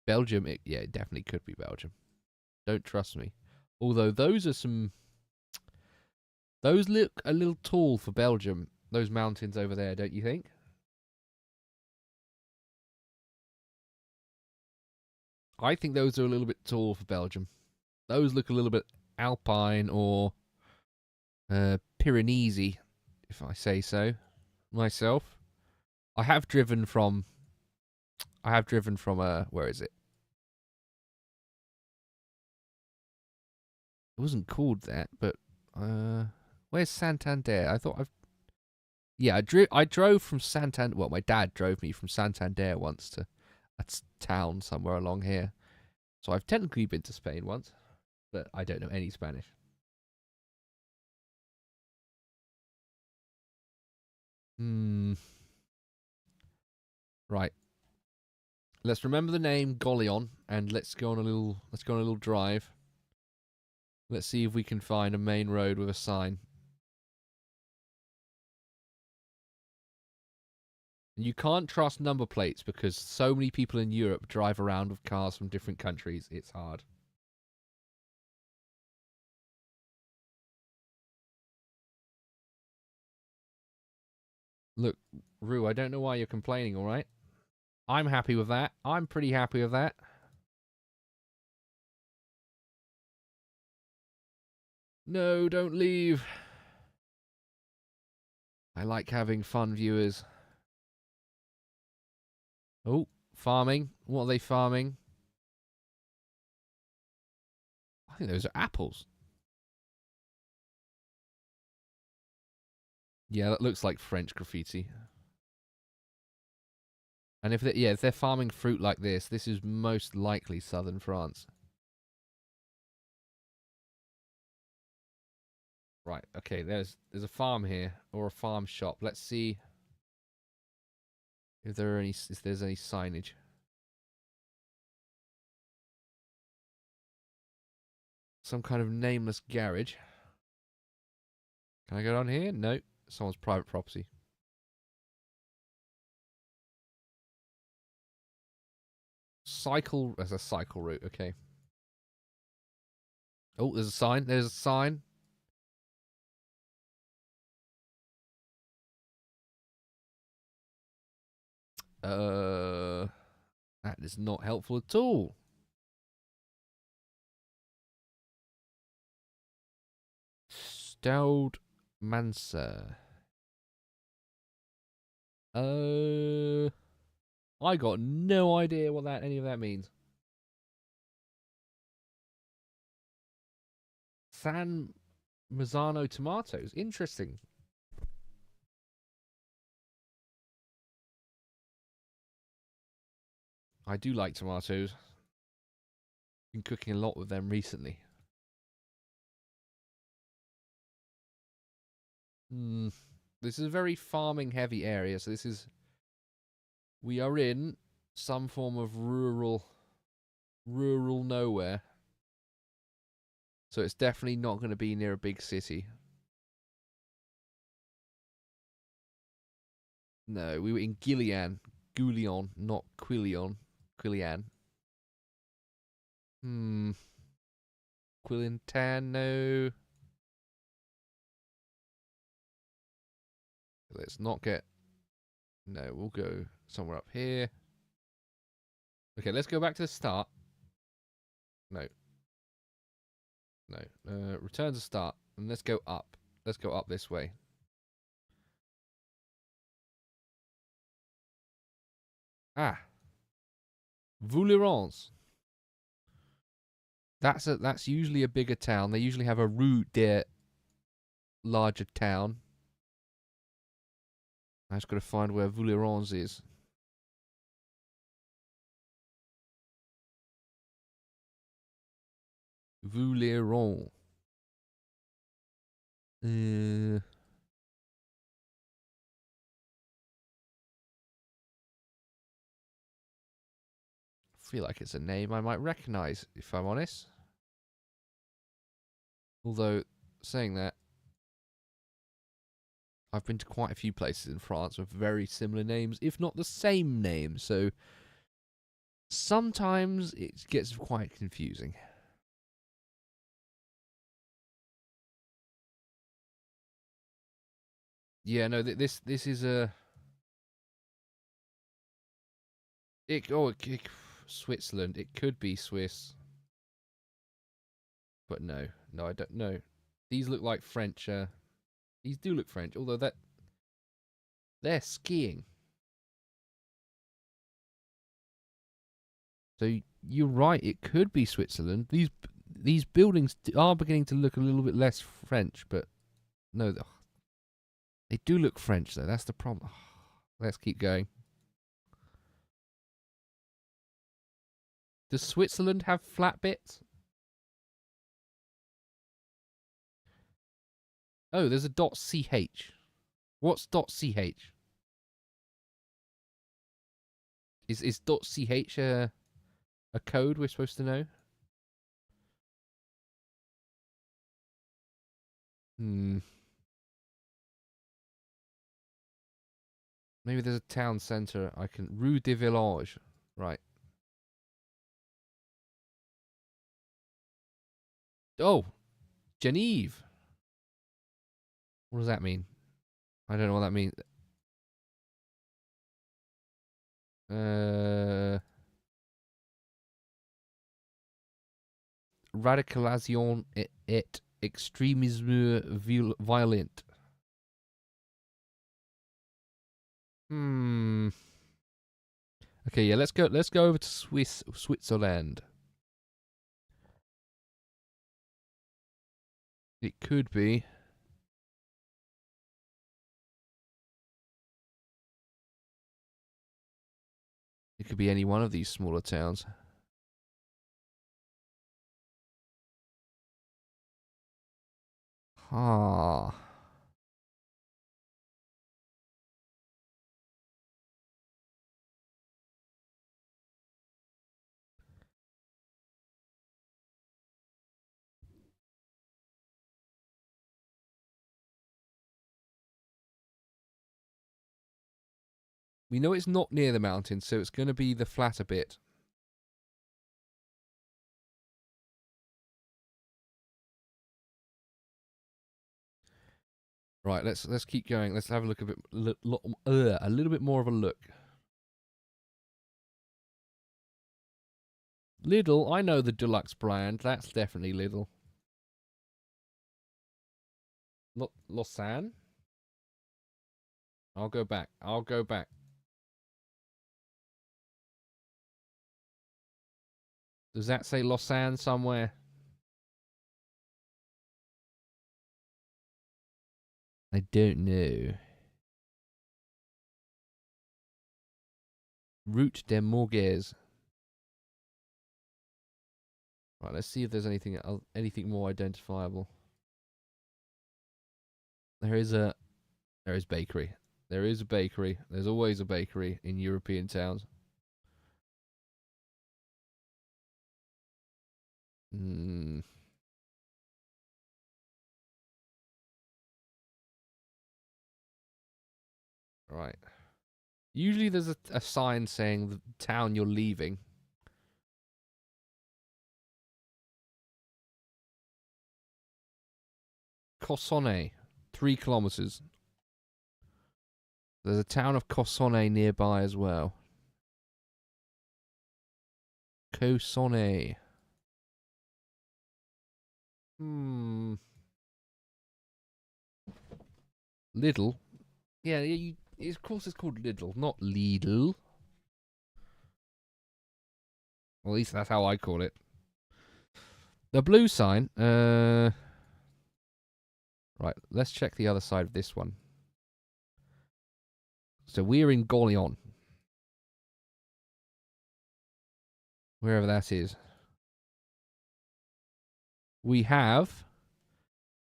Belgium, it definitely could be Belgium. Don't trust me. Although those look a little tall for Belgium. Those mountains over there, don't you think? I think those are a little bit tall for Belgium. Those look a little bit alpine or Pyrenees-y, if I say so myself. I have driven from where is it? It wasn't called that, but where's Santander? I thought I've yeah, I drove from Santander. Well, my dad drove me from Santander once to a town somewhere along here. So I've technically been to Spain once, but I don't know any Spanish. Hmm. Right. Let's remember the name Golion, and let's go on a little drive. Let's see if we can find a main road with a sign. You can't trust number plates because so many people in Europe drive around with cars from different countries. It's hard. Look, Rue, I don't know why you're complaining, all right? I'm happy with that. I'm pretty happy with that. No, don't leave. I like having fun, viewers. Oh, farming. What are they farming? I think those are apples. Yeah, that looks like French graffiti. And if they're farming fruit like this is most likely southern France. Right, okay, there's a farm here, or a farm shop. Let's see if there's any signage. Some kind of nameless garage. Can I go down here? No. Someone's private property. Cycle. There's a cycle route. Okay. Oh, there's a sign. There's a sign. That is not helpful at all. Stowed Mansa. I got no idea what any of that means. San Marzano tomatoes. Interesting. I do like tomatoes. Been cooking a lot with them recently. Hmm. This is a very farming heavy area, so we are in some form of rural nowhere. So it's definitely not going to be near a big city. No, we were in Goulion, not Quillion. Quillian. Quillintano. Let's not get... No, we'll go somewhere up here. Okay, let's go back to the start. No. No. Return to start. And let's go up. Let's go up this way. Ah. Voulerans. That's usually a bigger town. They usually have a rue der larger town. I just got to find where Voulerans is. Vouleron. I feel like it's a name I might recognize, if I'm honest. Although, saying that, I've been to quite a few places in France with very similar names, if not the same name, so sometimes it gets quite confusing. Yeah, no, this is a... Switzerland. It could be Swiss. But no, I don't know. These look like French. These do look French, although they're skiing. So you're right. It could be Switzerland. these buildings are beginning to look a little bit less French, but no, they do look French though. That's the problem. Let's keep going. Does Switzerland have flat bits? Oh, there's a .ch. What's .ch? Is .ch a code we're supposed to know? Maybe there's a town centre I can... Rue de Village. Right. Oh! Genève! What does that mean? I don't know what that means. Radicalisation et extrémisme violent. Okay, yeah, let's go over to Switzerland. It could be. It could be any one of these smaller towns. Ah. We know it's not near the mountain, so it's going to be the flatter bit. Right, let's keep going. Let's have a look a little bit more of a look. Lidl, I know the deluxe brand. That's definitely Lidl. Lausanne? I'll go back. Does that say Lausanne somewhere? I don't know. Route des Morges. Right, let's see if there's anything more identifiable. There is bakery. There is a bakery. There's always a bakery in European towns. Right. Usually there's a sign saying the town you're leaving. Cossonay, 3 kilometers. There's a town of Cossonay nearby as well. Cossonay. Lidl. Yeah, of course it's called Lidl, not Lidl. Well, at least that's how I call it. The blue sign. Right, let's check the other side of this one. So we're in Gorléans. Wherever that is. We have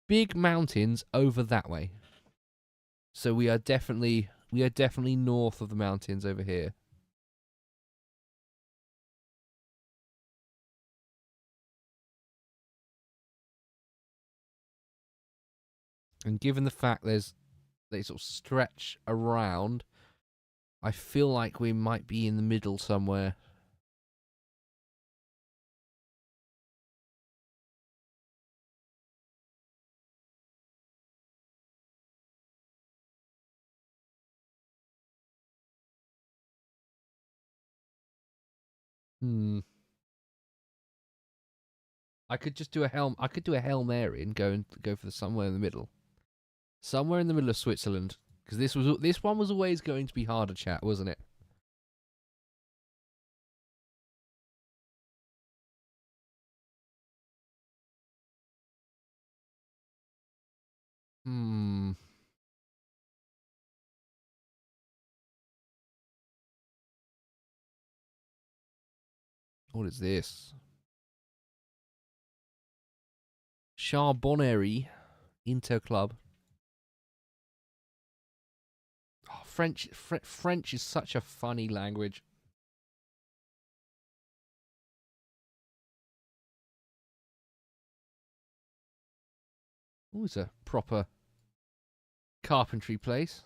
big mountains over that way. So we are definitely north of the mountains over here. And given the fact they sort of stretch around, I feel like we might be in the middle somewhere. I could just do a Hail Mary and go for somewhere in the middle. Somewhere in the middle of Switzerland, because this one was always going to be harder, chat, wasn't it? What is this? Charbonnerie Inter Club. Oh, French is such a funny language. Oh, it's a proper carpentry place.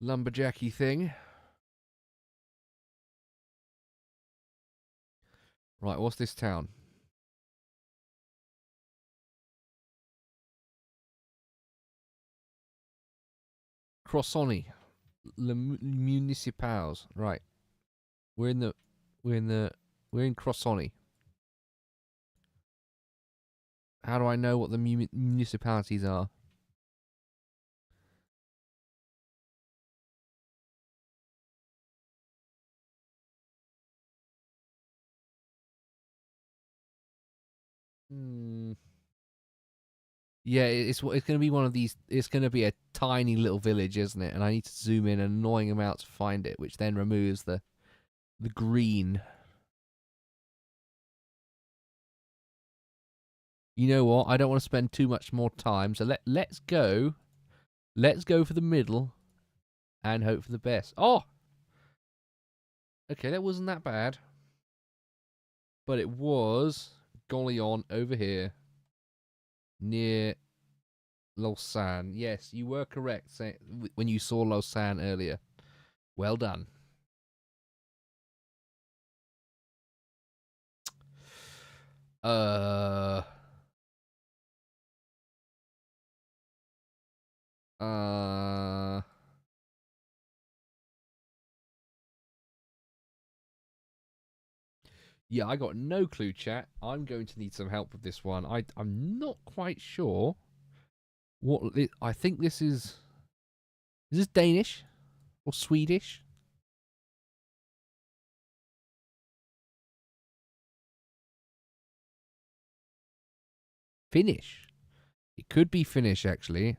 Lumberjacky thing. Right, what's this town? Croissony. Le Municipals. Right. We're in Croissony. How do I know what the municipalities are? Yeah, it's going to be one of these. It's going to be a tiny little village, isn't it? And I need to zoom in an annoying amount to find it, which then removes the green. You know what? I don't want to spend too much more time, so let's go. Let's go for the middle, and hope for the best. Oh, okay, that wasn't that bad, but it was golly on over here near Lausanne. Yes, you were correct when you saw Lausanne earlier. Well done. Uh. Yeah, I got no clue, chat. I'm going to need some help with this one. I'm not quite sure what I think this is. Is this Danish or Swedish? Finnish. It could be Finnish, actually.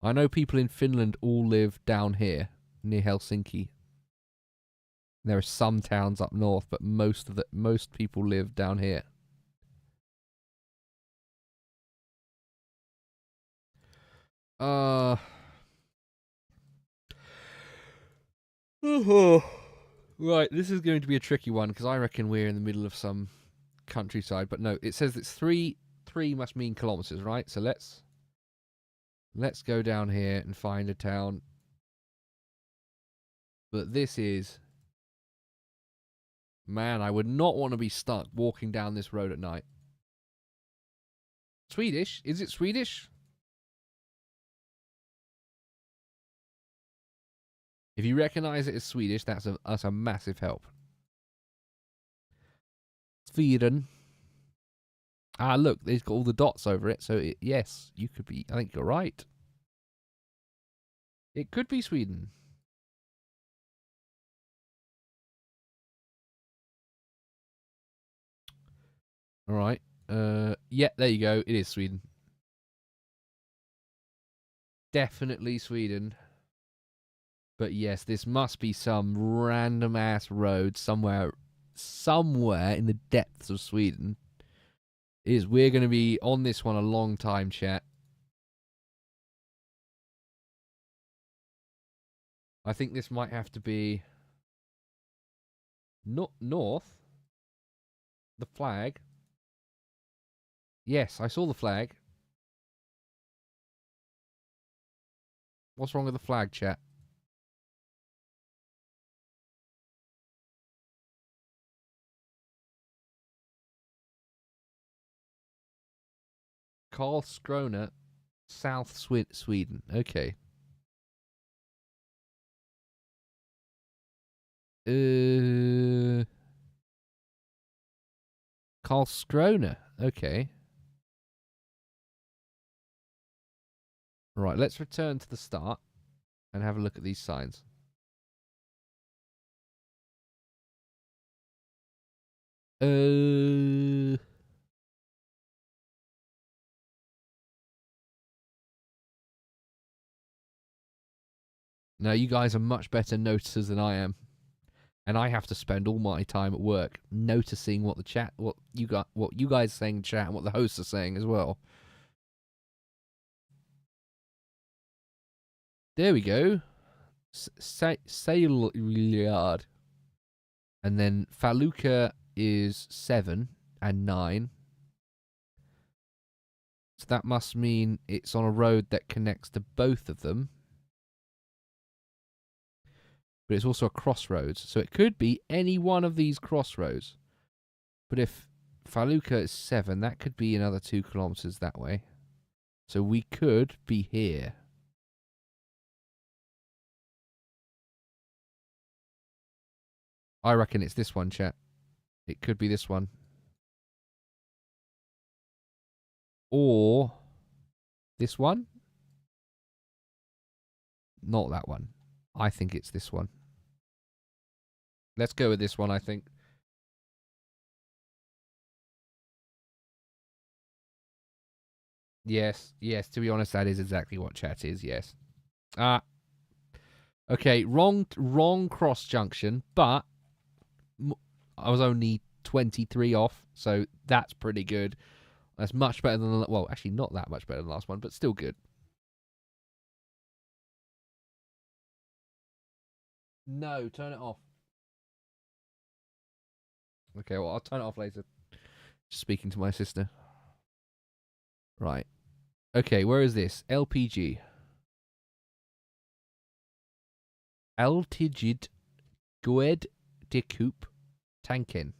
I know people in Finland all live down here near Helsinki. There are some towns up north, but most people live down here. Right, this is going to be a tricky one because I reckon we're in the middle of some countryside. But no, it says it's three must mean kilometers, right? So let's go down here and find a town. But this is, man, I would not want to be stuck walking down this road at night. Swedish? Is it Swedish? If you recognize it as Swedish, that's a massive help. Sweden. Ah, look, they've got all the dots over it. So, yes, you could be. I think you're right. It could be Sweden. All right. Yeah, there you go. It is Sweden. Definitely Sweden. But yes, this must be some random ass road somewhere in the depths of Sweden. We're going to be on this one a long time, chat. I think this might have to be north. The flag. Yes, I saw the flag. What's wrong with the flag, chat? Karlskrona, South Sweden. Okay. Karlskrona. Okay. Right, let's return to the start and have a look at these signs. Uh. No, you guys are much better noticers than I am, and I have to spend all my time at work noticing what the chat, what you guys are saying in chat, and what the hosts are saying as well. There we go. Sail yard, and then Faluka is 7 and 9. So that must mean it's on a road that connects to both of them. But it's also a crossroads. So it could be any one of these crossroads. But if Faluka is 7, that could be another 2 kilometers that way. So we could be here. I reckon it's this one, chat. It could be this one. Or this one? Not that one. I think it's this one. Let's go with this one, I think. Yes, to be honest, that is exactly what chat is, yes. Okay, wrong cross junction, but I was only 23 off, so that's pretty good. That's much better than, well, actually not that much better than the last one, but still good. No, turn it off. Okay, well, I'll turn it off later. Just speaking to my sister. Right. Okay, where is this? LPG. Altigid Gued de Coupe Tankin.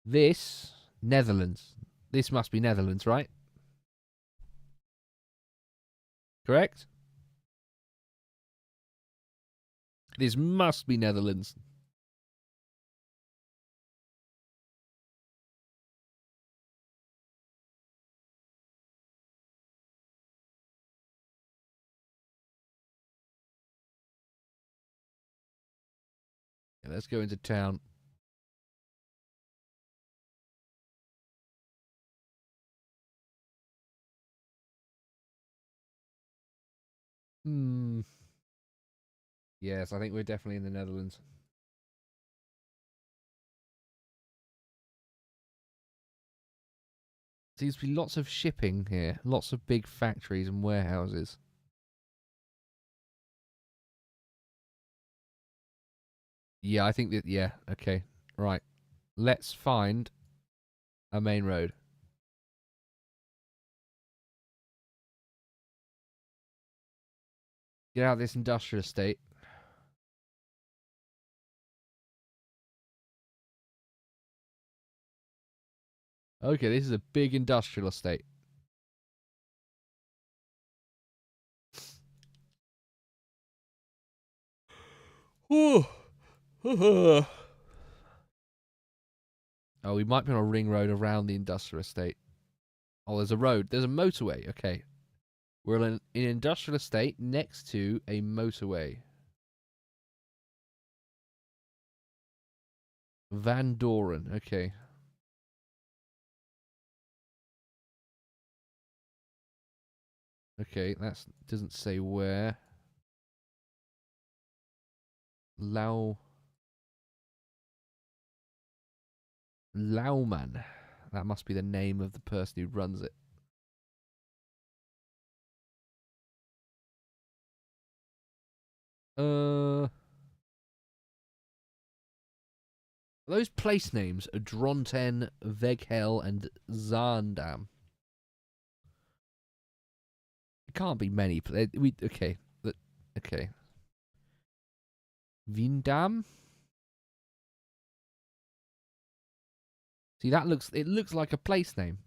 This, Netherlands. This must be Netherlands, right? Correct? This must be Netherlands. Yeah, let's go into town. Yes, I think we're definitely in the Netherlands. Seems to be lots of shipping here. Lots of big factories and warehouses. Yeah, I think that, yeah, okay. Right. Let's find a main road. Get out of this industrial estate. Okay, this is a big industrial estate. Oh, we might be on a ring road around the industrial estate. Oh, there's a road. There's a motorway. Okay. We're in an industrial estate next to a motorway. Van Doren. Okay. Okay, that doesn't say where. Lauman. That must be the name of the person who runs it. Those place names are Dronten, Veghel, and Zaandam. It can't be many. Okay. Okay. Vindam. See, it looks like a place name.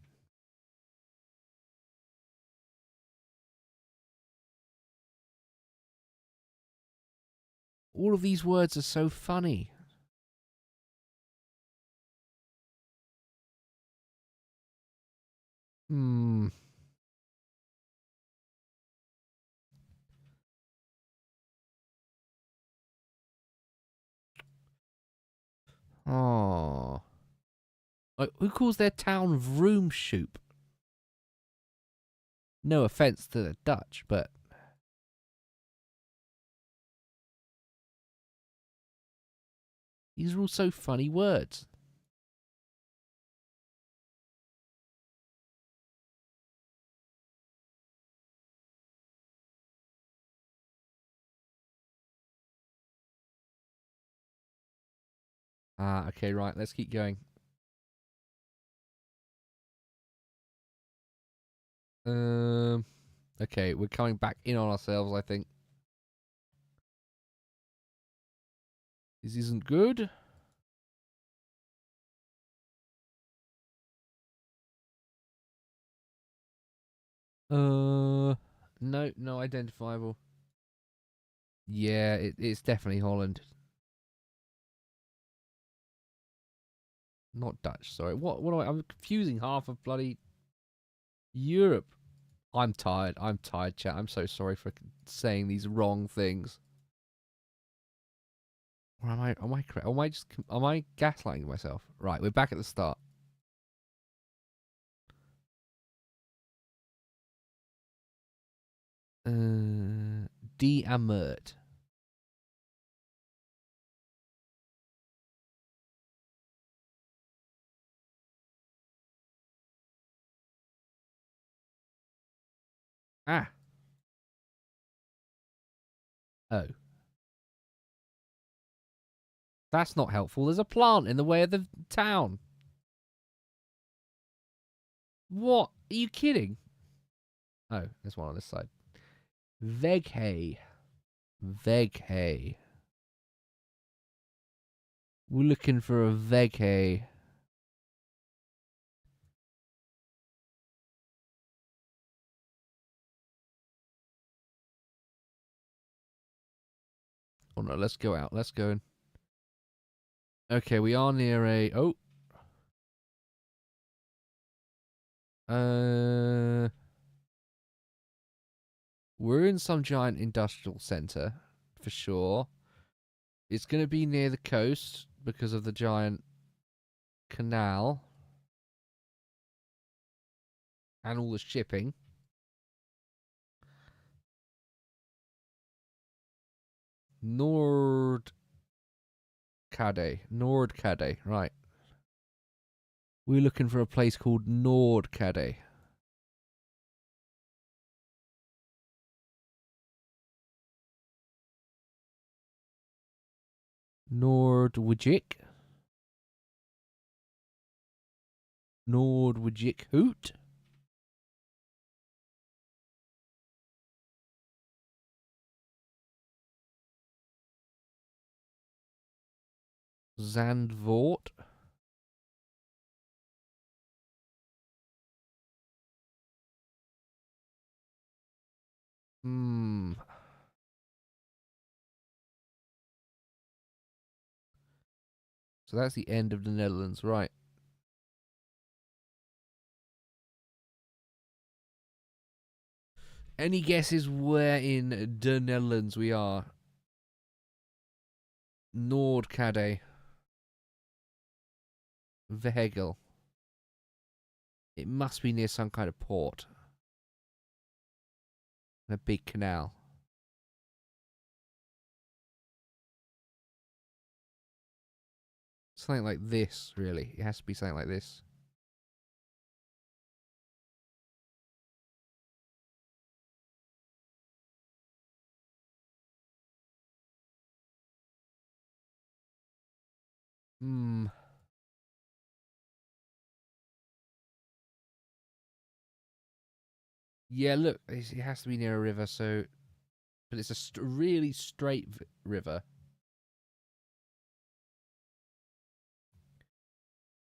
All of these words are so funny. Oh. Like, who calls their town Vroomshoop? No offense to the Dutch, but these are all so funny words. Ah, okay, right. Let's keep going. Okay, we're coming back in on ourselves, I think. This isn't good. No, no identifiable. Yeah, it's definitely Holland. Not Dutch, sorry. What am I? I'm confusing half of bloody Europe. I'm tired. I'm tired, chat. I'm so sorry for saying these wrong things. Or am I correct? Am I gaslighting myself? Right, we're back at the start. D Amert. Ah. Oh. That's not helpful. There's a plant in the way of the town. What? Are you kidding? Oh, there's one on this side. Veghay. Veghay. We're looking for a Veghay. Oh no, let's go out. Let's go in. Okay, we are near a... Oh. We're in some giant industrial centre, for sure. It's going to be near the coast because of the giant canal and all the shipping. Nordkade. Nordkade, right. We're looking for a place called Nordkade. Nordwijik. Nordwijik Hoot. Zandvoort. Hmm. So that's the end of the Netherlands, right. Any guesses where in the Netherlands we are? Noordkade. Vehegel. It must be near some kind of port. And a big canal. Something like this, really. It has to be something like this. Hmm. Yeah, look, it has to be near a river, so... But it's a really straight river.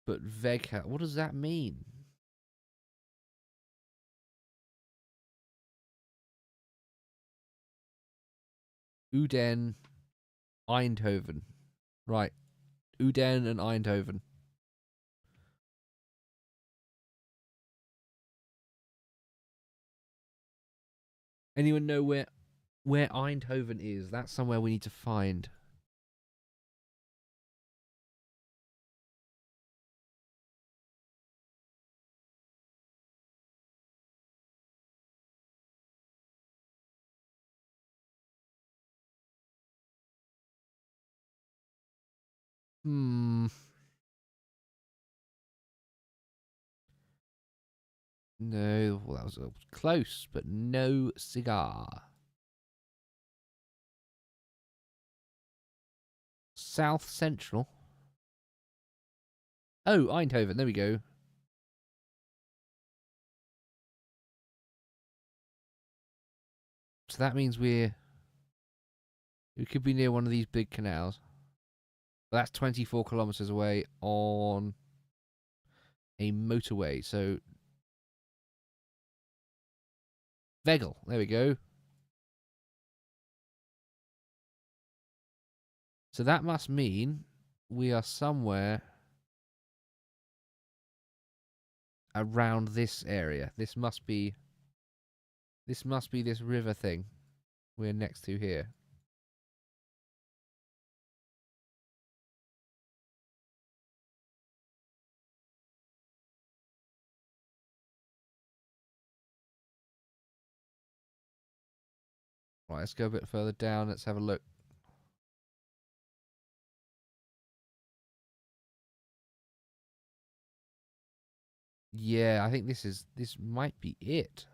But Vegha, what does that mean? Uden, Eindhoven. Right. Uden and Eindhoven. Anyone know where Eindhoven is? That's somewhere we need to find. Hmm. No, well, that was close, but no cigar. South Central. Oh, Eindhoven. There we go. So that means we could be near one of these big canals. But that's 24 kilometers away on a motorway. So Vegel. There we go. So that must mean we are somewhere around this area. This must be this river thing we're next to here. Right, let's go a bit further down. Let's have a look. Yeah, I think this might be it.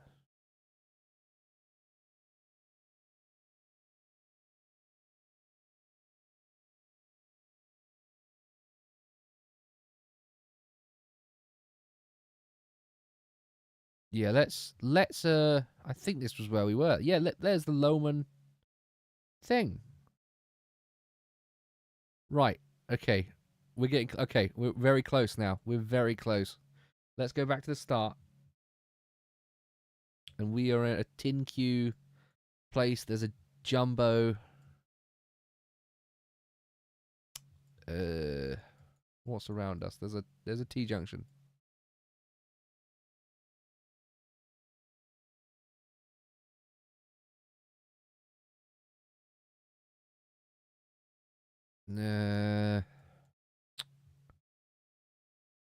Yeah, let's I think this was where we were. Yeah, there's the Loman thing. Right. Okay. We're very close now. We're very close. Let's go back to the start. And we are at a tin queue place. There's a jumbo what's around us? There's a T junction.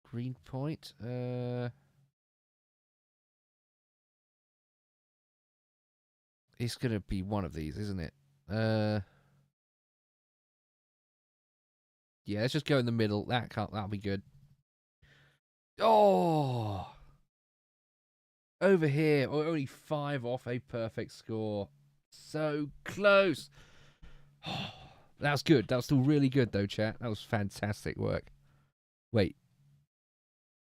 Green Point. It's gonna be one of these, isn't it? Yeah, let's just go in the middle. That'll be good. Oh, over here, only 5 off a perfect score. So close. That was good. That was still really good, though, chat. That was fantastic work. Wait.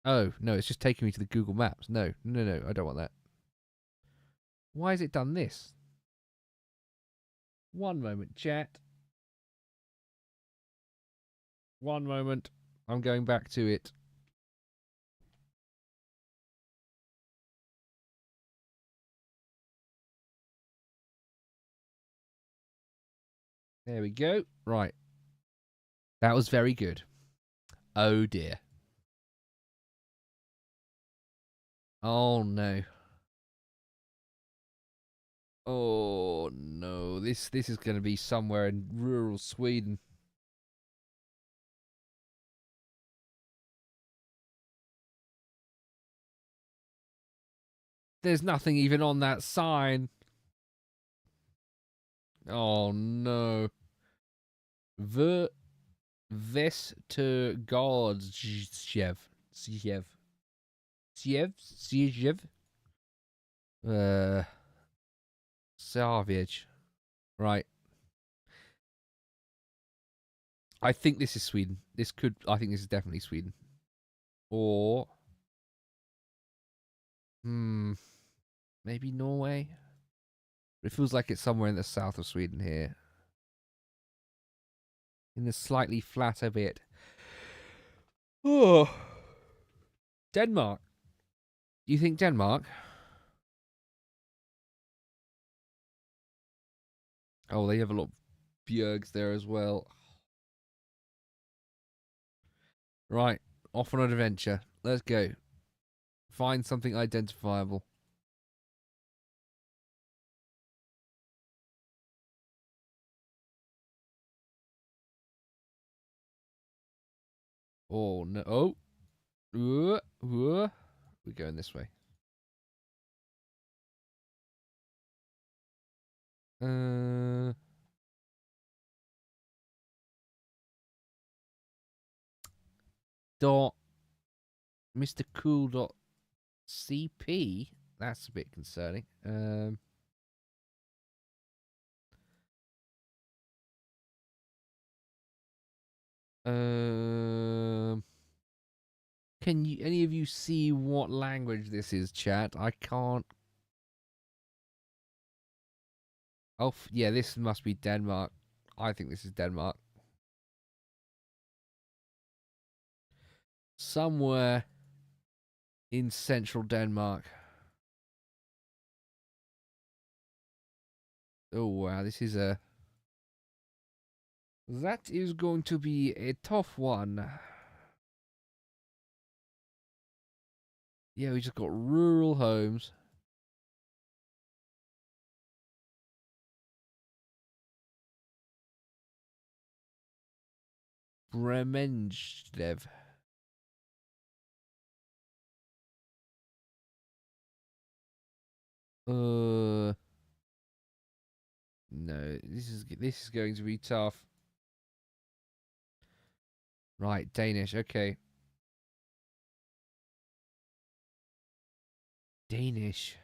Oh, no, it's just taking me to the Google Maps. No, I don't want that. Why has it done this? One moment, chat. One moment. I'm going back to it. There we go. Right. That was very good. Oh, dear. Oh, no. Oh, no. This is going to be somewhere in rural Sweden. There's nothing even on that sign. Oh, no. The Vestergaardsjev. Siev? Savage. Right. I think this is Sweden. I think this is definitely Sweden. Or, maybe Norway? It feels like it's somewhere in the south of Sweden here. In the slightly flatter bit. Oh. Denmark. You think Denmark? Oh, they have a lot of bjergs there as well. Right. Off on an adventure. Let's go. Find something identifiable. Oh, no. Oh. We're going this way. dot Mr. Cool dot CP. That's a bit concerning. Can you any of you see what language this is, chat? I can't. Oh, yeah, this must be Denmark. I think this is Denmark. Somewhere in central Denmark. Oh, wow, this is a... That is going to be a tough one. Yeah, we just got rural homes. Bremenstev. No, this is going to be tough. Right, Danish. Okay, Danish.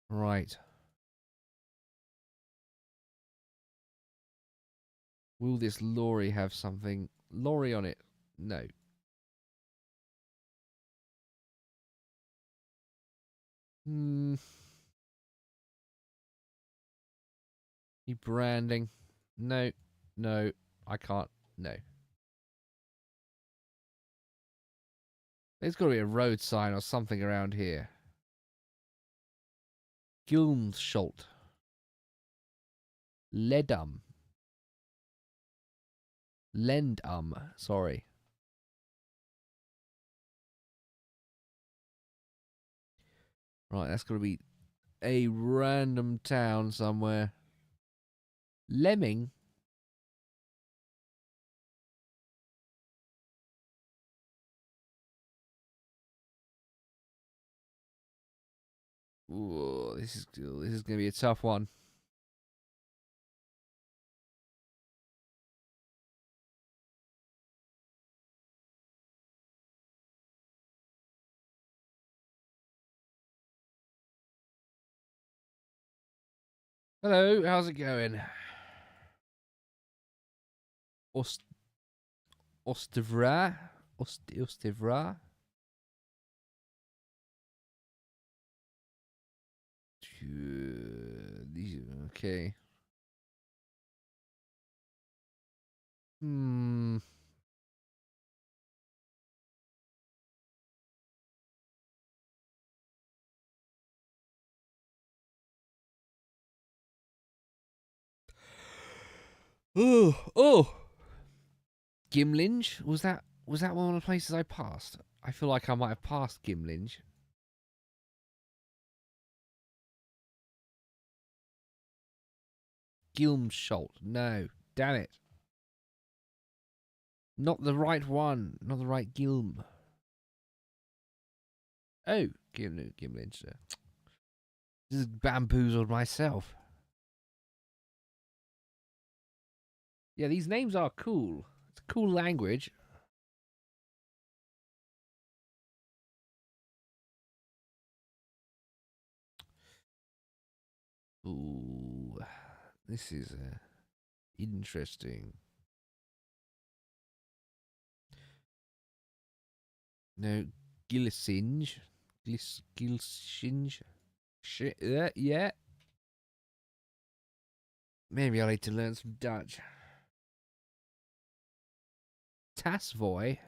Right. Will this lorry have something lorry on it? No. Hmm. Branding. No. No. I can't. No. There's got to be a road sign or something around here. Gilmsholt. Ledum. Lendum. Sorry. Right, that's got to be a random town somewhere. Lemming. Ooh, this is going to be a tough one. Hello, how's it going? Ostivra? Ostivra? Okay. Hmm. Oh. Gimlinge? Was that one of the places I passed? I feel like I might have passed Gimlinge. Gilmsholt. No. Damn it. Not the right one. Not the right Gilm. Oh, Gimlinge. This is bamboozled myself. Yeah, these names are cool. It's a cool language. Ooh, this is interesting. No, Gilsinge. Gilsinge. Shit, yeah. Maybe I need to learn some Dutch. Tasvoy.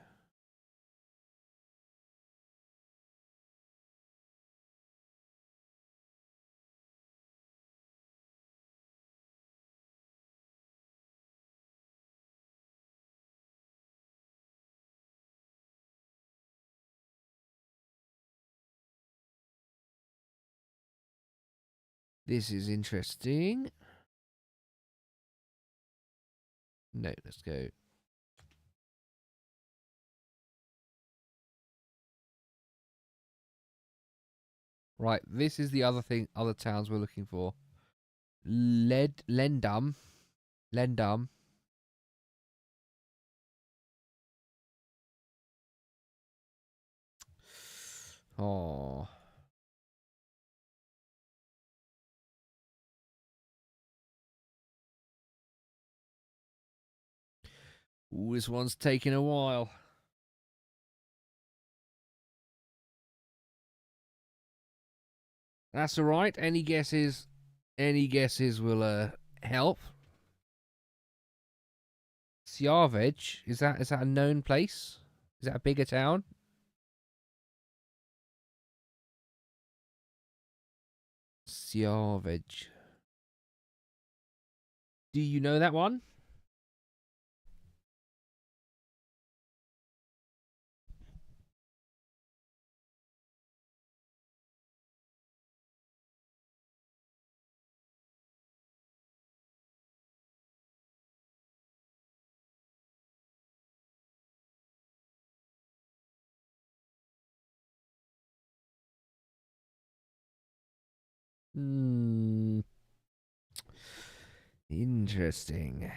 This is interesting. No, let's go. Right, this is the other towns we're looking for. Lendum. Oh. Ooh, this one's taking a while. That's all right. Any guesses? Any guesses will help. Siarvej, is that a known place? Is that a bigger town? Siarvej. Do you know that one? Hmm. Interesting.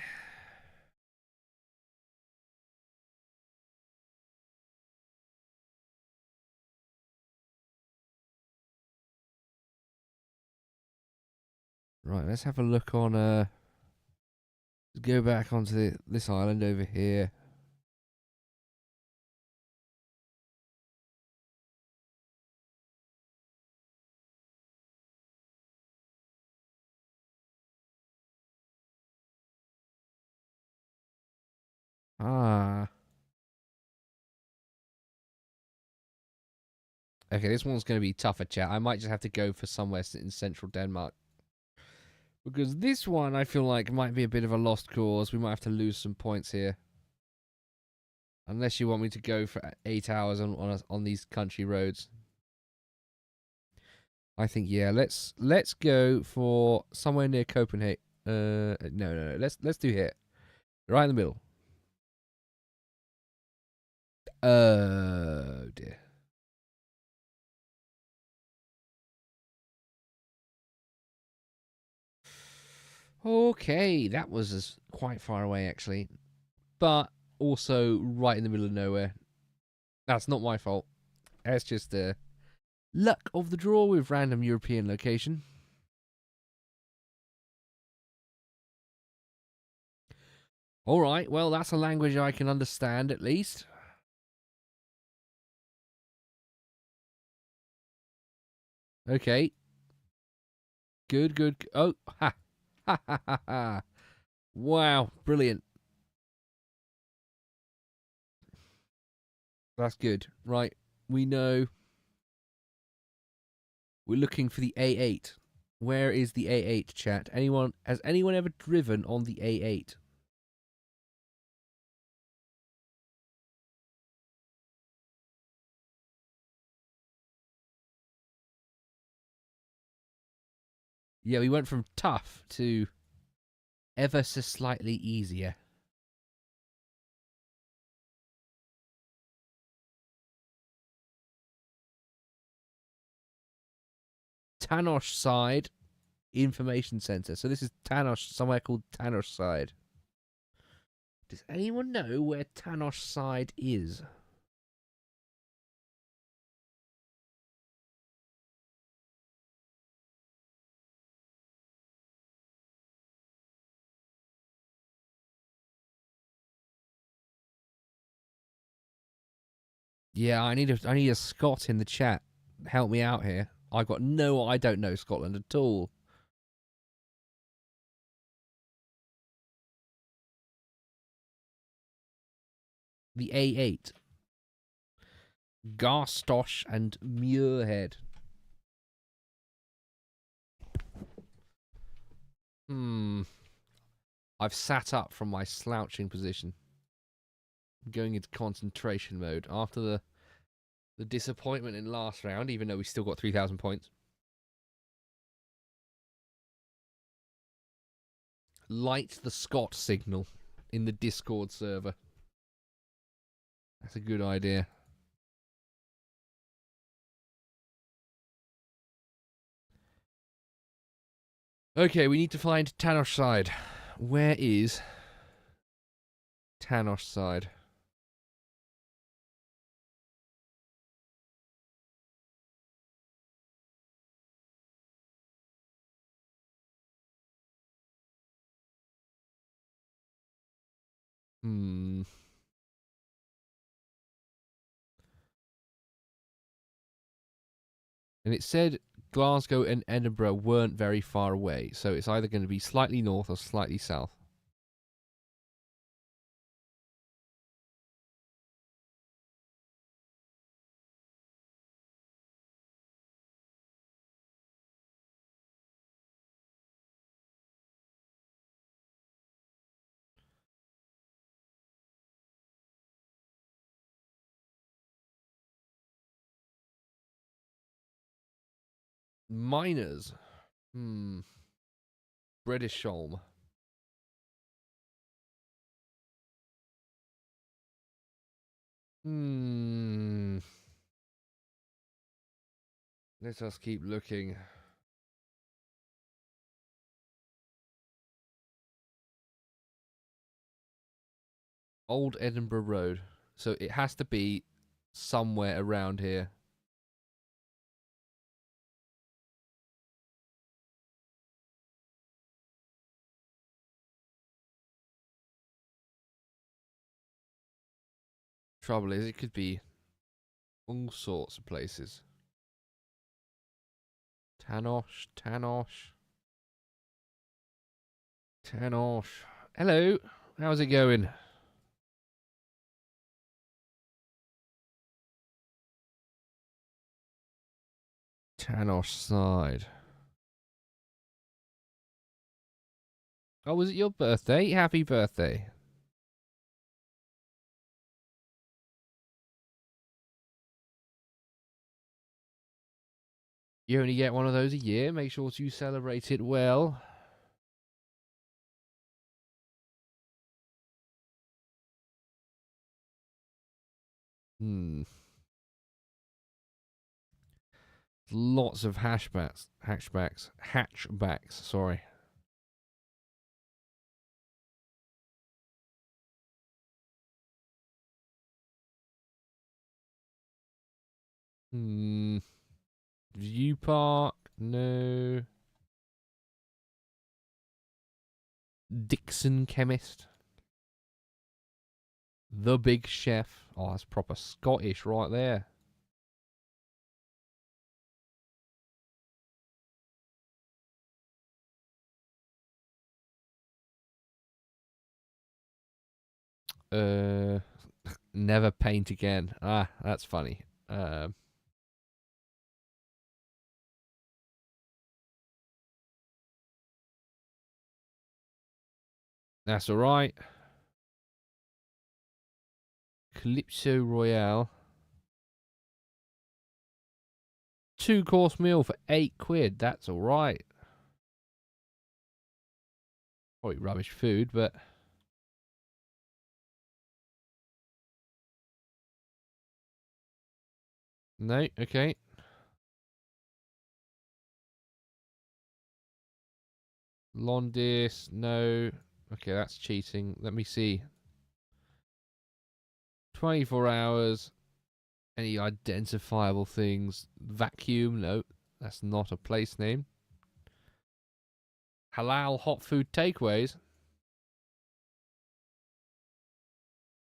Right, let's have a look on. Go back onto this island over here. Ah. Okay, this one's going to be tougher, chat. I might just have to go for somewhere in central Denmark. Because this one, I feel like, might be a bit of a lost cause. We might have to lose some points here. Unless you want me to go for 8 hours on these country roads. I think, yeah, let's go for somewhere near Copenhagen. No. Let's do here. Right in the middle. Oh, dear. Okay, that was quite far away, actually. But also right in the middle of nowhere. That's not my fault. That's just luck of the draw with random European location. Alright, well, that's a language I can understand, at least. Okay. Good. Oh, ha. Ha. Wow, brilliant. That's good. Right, we know. We're looking for the A8. Where is the A8, chat? Has anyone ever driven on the A8? Yeah, we went from tough to ever so slightly easier. Tanosh Side Information Center. So this is Tanosh, somewhere called Tanosh Side. Does anyone know where Tanosh Side is? Yeah, I need a Scot in the chat. Help me out here. I don't know Scotland at all. The A8. Garstosh and Muirhead. I've sat up from my slouching position. I'm going into concentration mode after the disappointment in last round, even though we still got 3,000 points. Light the Scott signal in the Discord server. That's a good idea. Okay, we need to find Tanosh Side. Where is Tanosh Side? Hmm. And it said Glasgow and Edinburgh weren't very far away, so it's either going to be slightly north or slightly south. Miners. Hmm. British Sholm. Hmm. Let us keep looking. Old Edinburgh Road. So it has to be somewhere around here. Trouble is, it could be all sorts of places. Tanosh, Tanosh, Tanosh. Hello, how's it going? Tanosh side. Oh, was it your birthday? Happy birthday. You only get one of those a year. Make sure to celebrate it well. Hmm. Lots of hatchbacks. Sorry. Hmm. View Park. No. Dixon Chemist. The Big Chef. Oh, that's proper Scottish right there. Uh, Never paint again. Ah, that's funny. That's all right. Calypso Royale. 2-course meal for £8. That's all right. Probably rubbish food, but no. Okay. Londis. No. Okay, that's cheating. Let me see. 24 hours. Any identifiable things? Vacuum? No, that's not a place name. Halal hot food takeaways?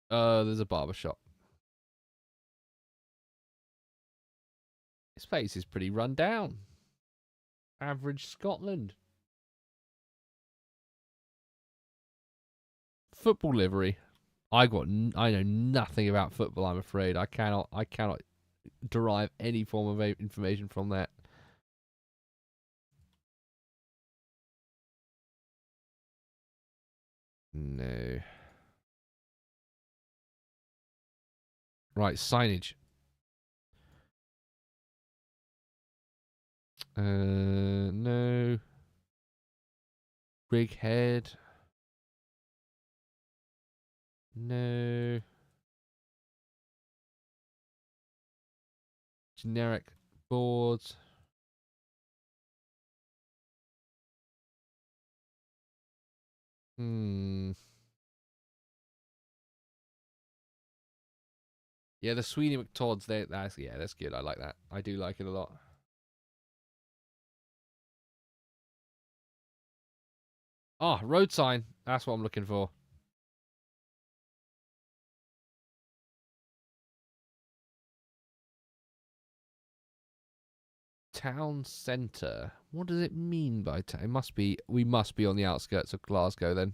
There's a barber shop. This place is pretty run down. Average Scotland. Football livery. I know nothing about football. I'm afraid I cannot derive any form of information from that. No. Right, signage. No. Rig head. No. Generic boards. Hmm. Yeah, the Sweeney McTodds. That's good. I like that. I do like it a lot. Ah, road sign. That's what I'm looking for. town centre. What does it mean by town? It must be. We must be on the outskirts of Glasgow then.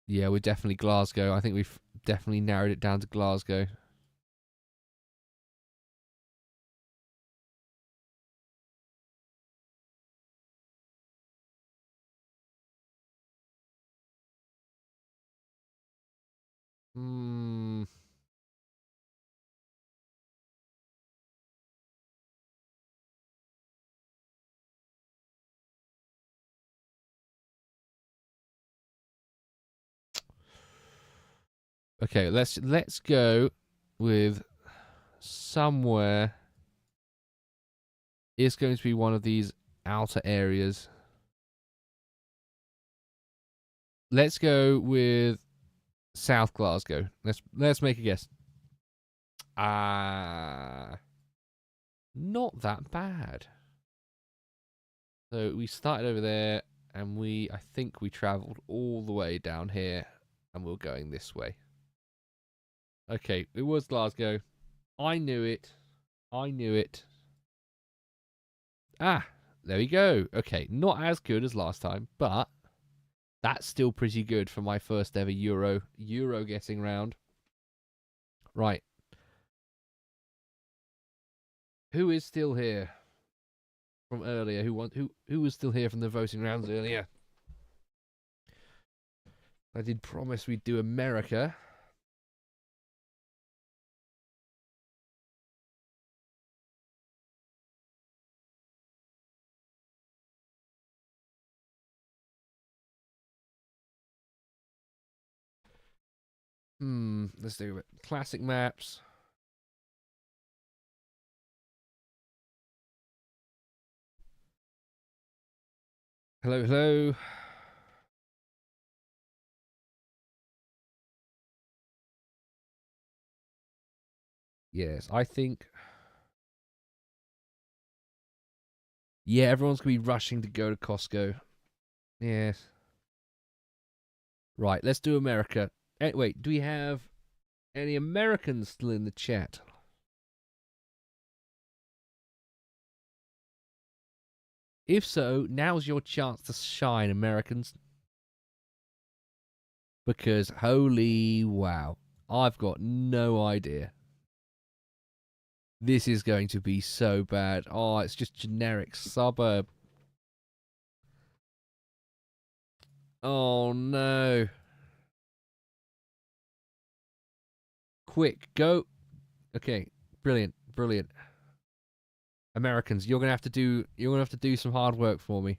Yeah, we're definitely Glasgow. I think we've definitely narrowed it down to Glasgow. Hmm. Okay, let's go with somewhere. It's going to be one of these outer areas. Let's go with South Glasgow. Let's make a guess. Not that bad. So we started over there, and I think we travelled all the way down here, and we're going this way. Okay, it was Glasgow. I knew it. I knew it. Ah, there we go. Okay, not as good as last time, but that's still pretty good for my first ever Euro getting round. Right. Who is still here from earlier? Who was still here from the voting rounds earlier? I did promise we'd do America. Let's do it. Classic maps. Hello, hello. Yes, I think. Yeah, everyone's going to be rushing to go to Costco. Yes. Right, let's do America. Wait, do we have any Americans still in the chat? If so, now's your chance to shine, Americans. Because holy wow, I've got no idea. This is going to be so bad. Oh, it's just generic suburb. Oh no. Quick, go. Okay, brilliant, brilliant. Americans, you're gonna have to do some hard work for me.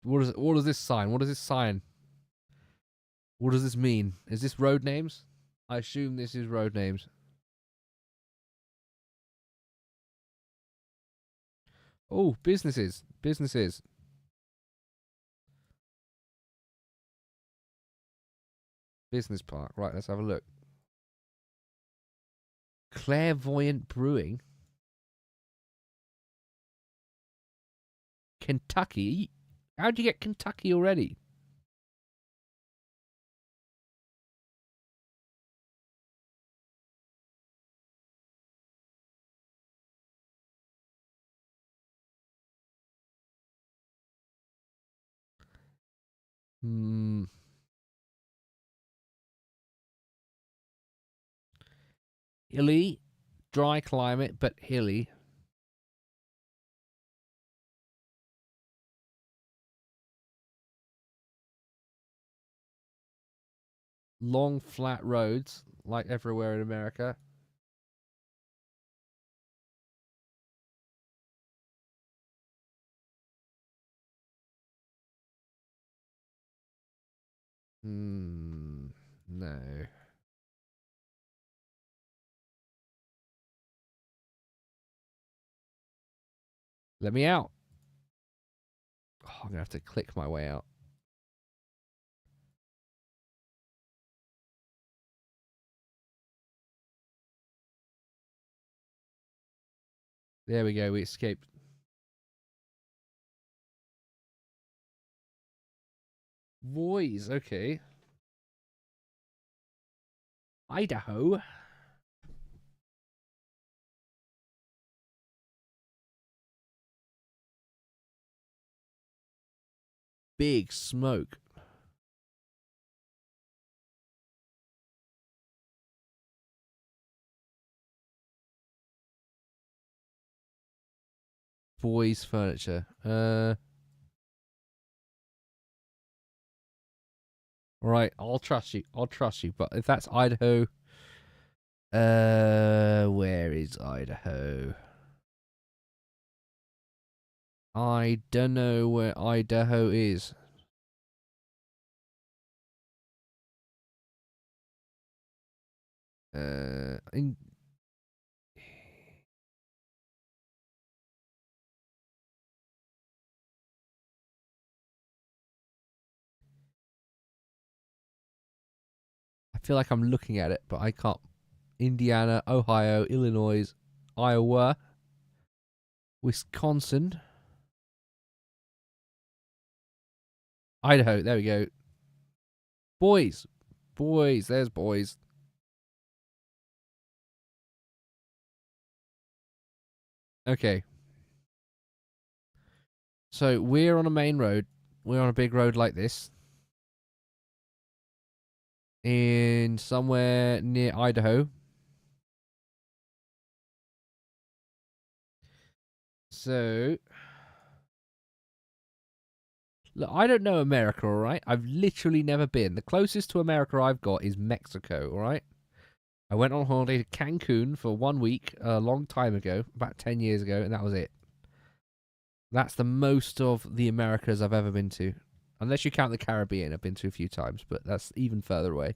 What does this sign? What does this sign? What does this mean? Is this road names? I assume this is road names. Oh, businesses. Businesses. Business park. Right, let's have a look. Clairvoyant Brewing. Kentucky. How'd you get Kentucky already? Hilly. Dry climate, but hilly. Long, flat roads, like everywhere in America. No. Let me out. Oh, I'm gonna have to click my way out. There we go. We escaped. Boys, okay. Idaho. Big smoke. Boys furniture. Right, I'll trust you. I'll trust you. But if that's Idaho, where is Idaho? I don't know where Idaho is. In I feel like I'm looking at it, but I can't. Indiana, Ohio, Illinois, Iowa, Wisconsin, Idaho. There we go. Boys. Boys. There's boys. Okay. So we're on a main road. We're on a big road like this. In somewhere near Idaho. So, look, I don't know America, all right? I've literally never been. The closest to America I've got is Mexico, all right? I went on holiday to Cancun for 1 week a long time ago, about 10 years ago, and that was it. That's the most of the Americas I've ever been to. Unless you count the Caribbean, I've been to a few times, but that's even further away.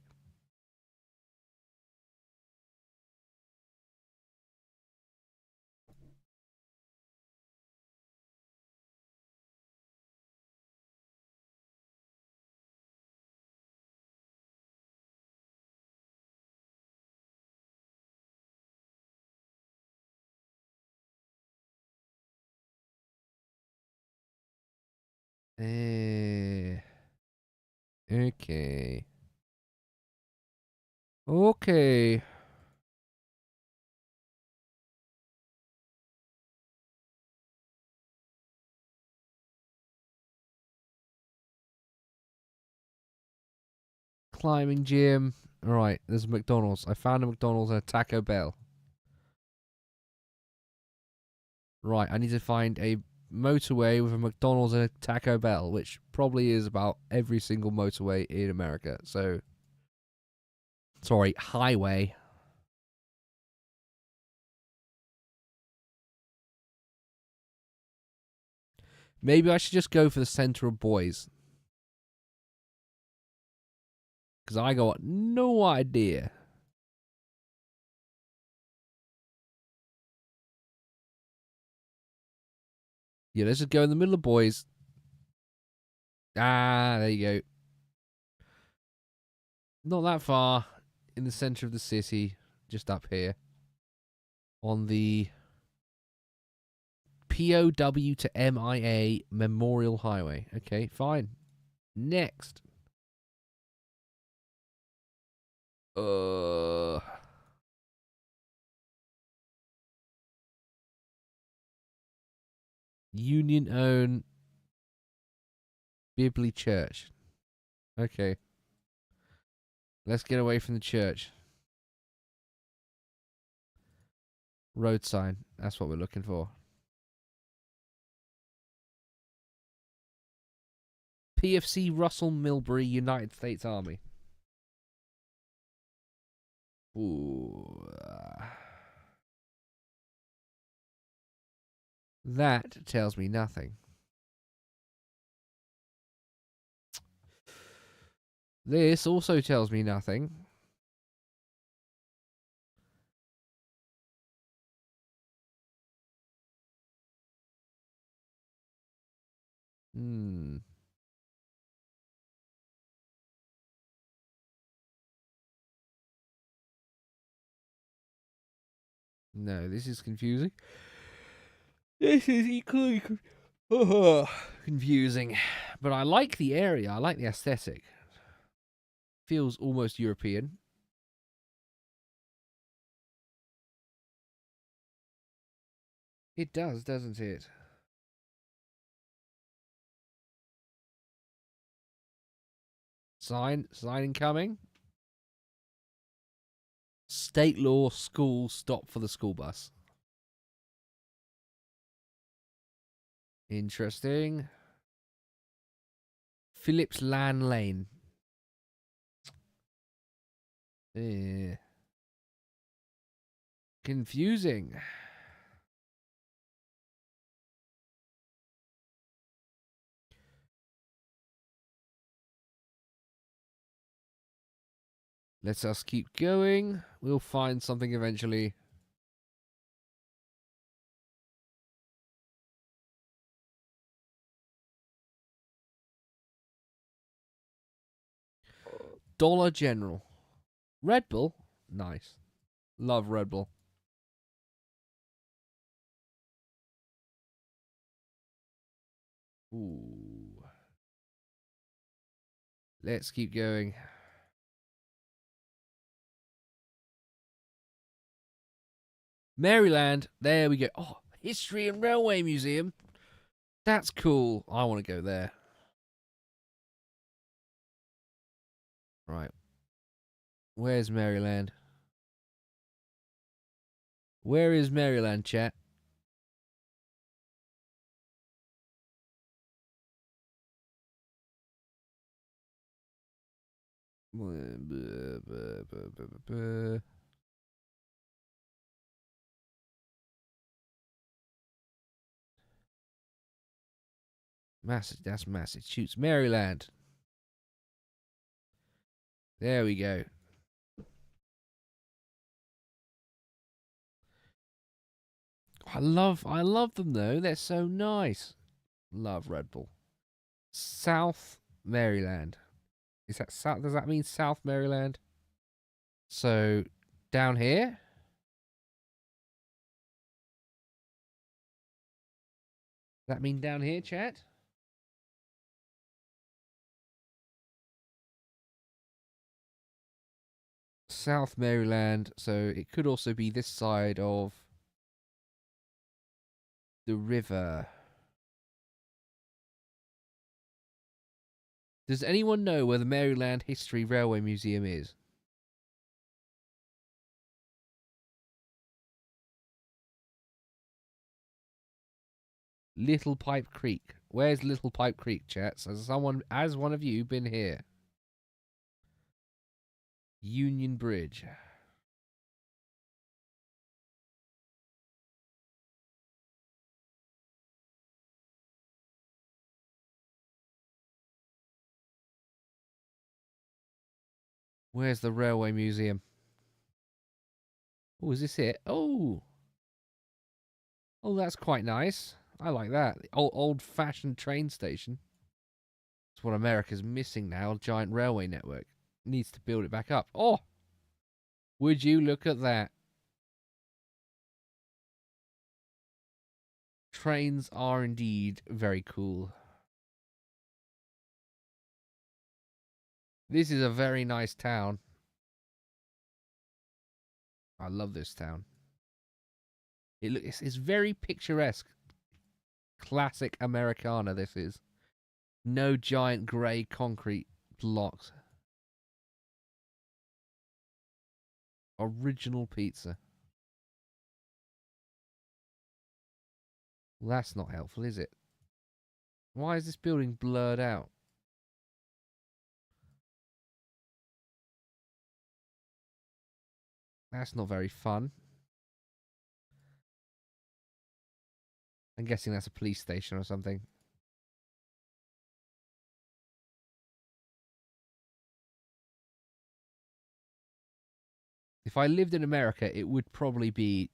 Eh, okay. Okay. Climbing gym. Alright, there's a McDonald's. I found a McDonald's and a Taco Bell. Right, I need to find a motorway with a McDonald's and a Taco Bell, which probably is about every single motorway in America. So, sorry, highway. Maybe I should just go for the center of boys. Because I got no idea. Yeah, let's just go in the middle of boys. Ah, there you go. Not that far. In the center of the city. Just up here. On the POW to MIA Memorial Highway. Okay, fine. Next. Union owned Bibley Church. Okay. Let's get away from the church. Road sign. That's what we're looking for. PFC Russell Milbury, United States Army. Ooh. That tells me nothing. This also tells me nothing. Hmm. No, this is confusing. This is equally confusing. But I like the area. I like the aesthetic. Feels almost European. It does, doesn't it? Sign incoming. State law, school, stop for the school bus. Interesting. Phillips Land Lane. Confusing. Let us keep going. We'll find something eventually. Dollar General. Red Bull? Nice. Love Red Bull. Ooh. Let's keep going. Maryland. There we go. Oh, History and Railway Museum. That's cool. I want to go there. Right. Where's Maryland? Where is Maryland, chat? That's Massachusetts. Maryland. There we go. I love them though. They're so nice. Love Red Bull. South Maryland. Is that South? Does that mean South Maryland? So down here. Does that mean down here, chat? South Maryland. So it could also be this side of the river. Does anyone know where the Maryland History Railway Museum is? Little Pipe Creek. Where's Little Pipe Creek, chat? Has one of you been here? Union Bridge. Where's the Railway Museum? Oh, is this it? Oh, that's quite nice. I like that. The old-fashioned train station. It's what America's missing now. A giant railway network. Needs to build it back up. Oh, would you look at that? Trains are indeed very cool. This is a very nice town. I love this town. It's very picturesque. Classic Americana, this is. No giant grey concrete blocks. Original pizza. Well, that's not helpful, is it? Why is this building blurred out? That's not very fun. I'm guessing that's a police station or something. If I lived in America, it would probably be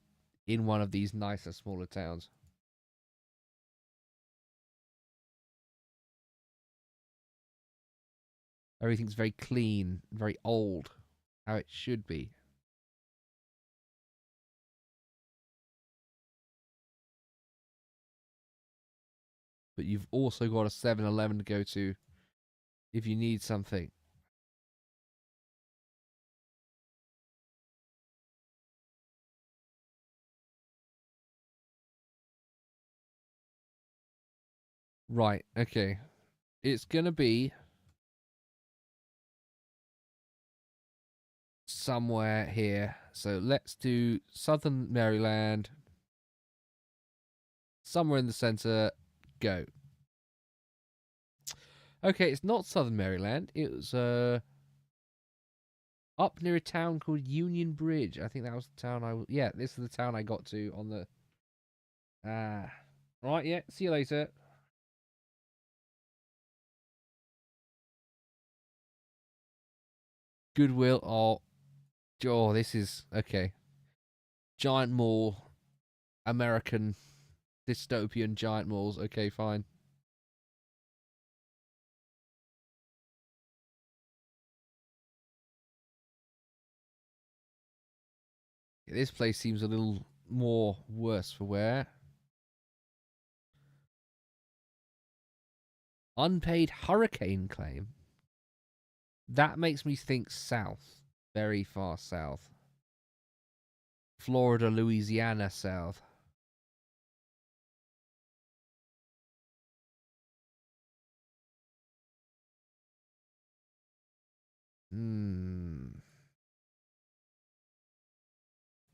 in one of these nicer, smaller towns. Everything's very clean, very old, how it should be. but you've also got a 7-Eleven to go to if you need something. Right, okay. It's gonna be somewhere here. So let's do Southern Maryland. Somewhere in the center. Go. Okay, it's not Southern Maryland. It was up near a town called Union Bridge. I think that was the town yeah, this is the town I got to on the right, yeah, see you later. Goodwill. Oh, this is okay. Giant mall, American dystopian giant malls. Okay, fine. This place seems a little more worse for wear. Unpaid hurricane claim. That makes me think south. Very far south. Florida, Louisiana south.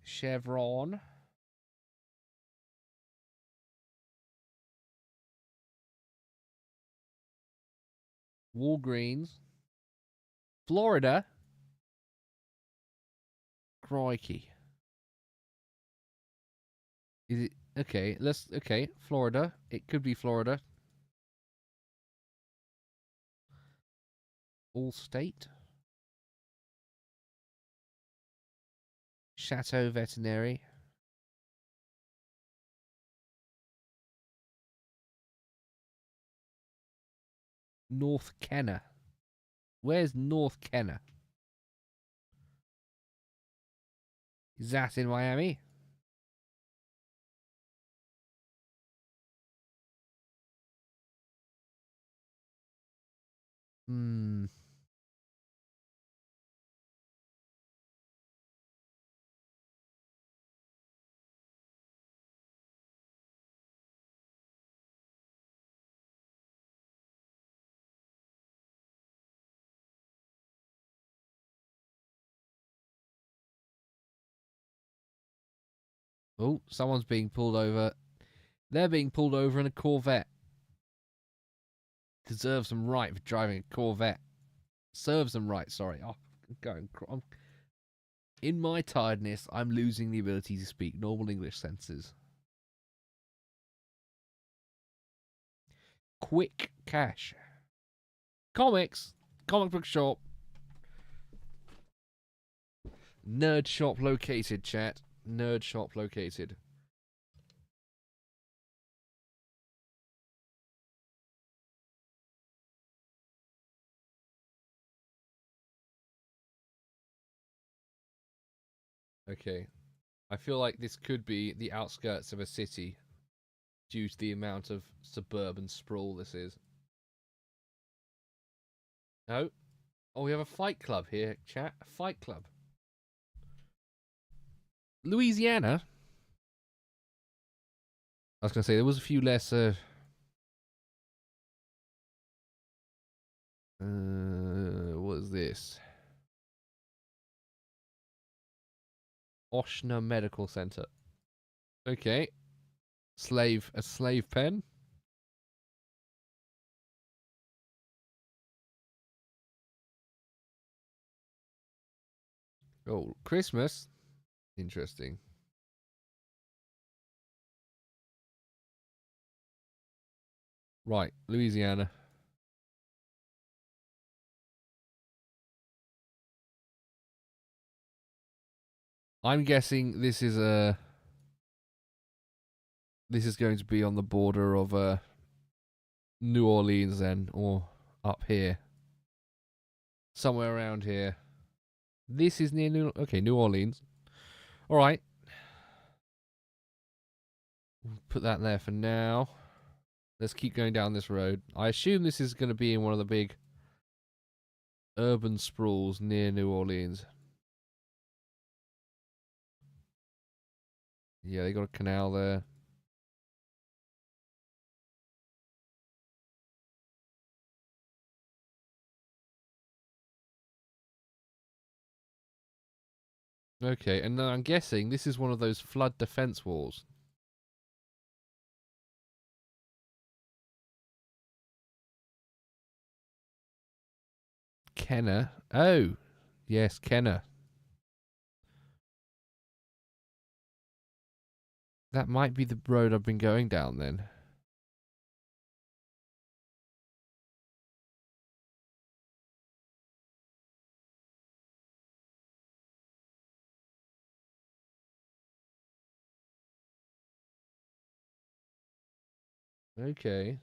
Chevron. Walgreens. Florida. Crikey. Is it okay? Okay. Florida. It could be Florida. Allstate. Chateau Veterinary. North Kenner. Where's North Kenner? Is that in Miami? Hmm. Oh, someone's being pulled over. They're being pulled over in a Corvette. Deserves them right for driving a Corvette. Serves them right, sorry. Oh, in my tiredness, I'm losing the ability to speak normal English sentences. Quick cash. Comics. Comic book shop. Nerd shop located, chat. Nerd shop located. Okay. I feel like this could be the outskirts of a city due to the amount of suburban sprawl this is. No? Oh, we have a fight club here, chat. A fight club. Louisiana? I was going to say, there was a few less... what is this? Oshner Medical Center. Okay. A slave pen. Oh, Christmas. Interesting. Right, Louisiana. I'm guessing this is going to be on the border of New Orleans then, or up here. Somewhere around here. This is near New Orleans. Alright. Put that there for now. Let's keep going down this road. I assume this is going to be in one of the big urban sprawls near New Orleans. Yeah, they got a canal there. Okay, and I'm guessing this is one of those flood defense walls. Kenner. Oh, yes, Kenner. That might be the road I've been going down then. Okay.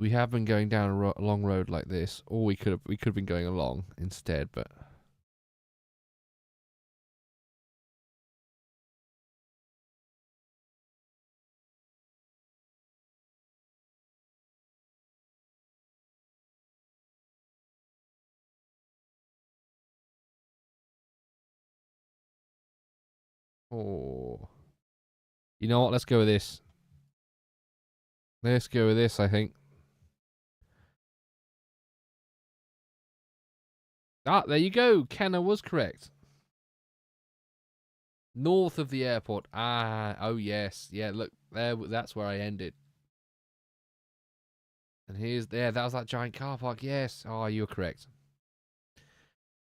We have been going down a long road like this, or we could have been going along instead, but oh, you know what? Let's go with this. Let's go with this. I think. Ah, there you go. Kenner was correct. North of the airport. Ah, oh yes, yeah. Look there. That's where I ended. And here's there. That was that giant car park. Yes. Oh, you were correct.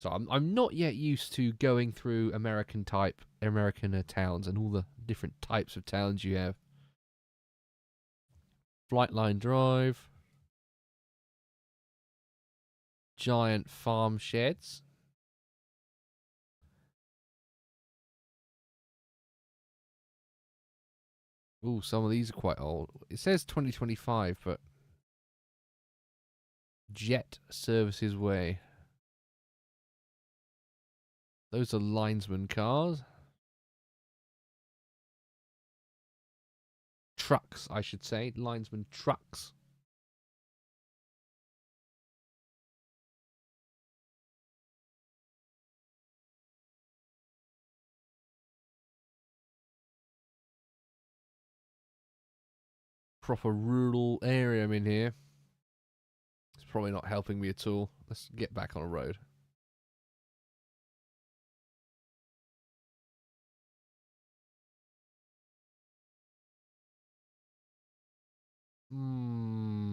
So I'm not yet used to going through American towns and all the different types of towns you have. Flightline Drive. Giant farm sheds. Ooh, some of these are quite old. It says 2025, but Jet Services Way. Those are linesman cars. Trucks, I should say. Linesman trucks. Proper rural area I'm in here. It's probably not helping me at all. Let's get back on a road. Hmm.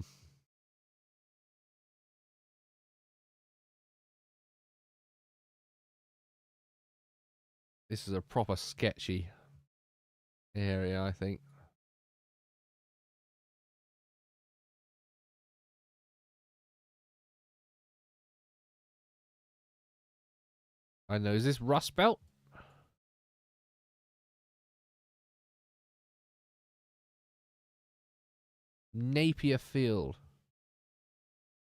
This is a proper sketchy area, I think. I know. Is this Rust Belt? Napier Field.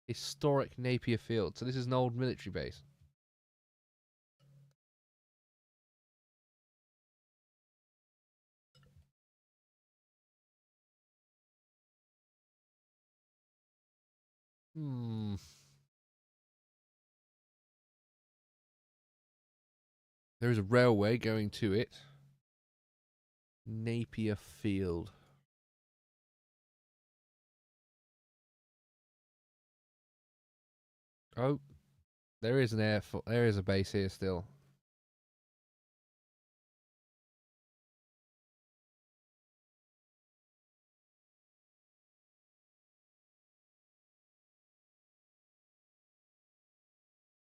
Historic Napier Field. So this is an old military base. Hmm. There is a railway going to it. Napier Field. Oh, there is an there is a base here still.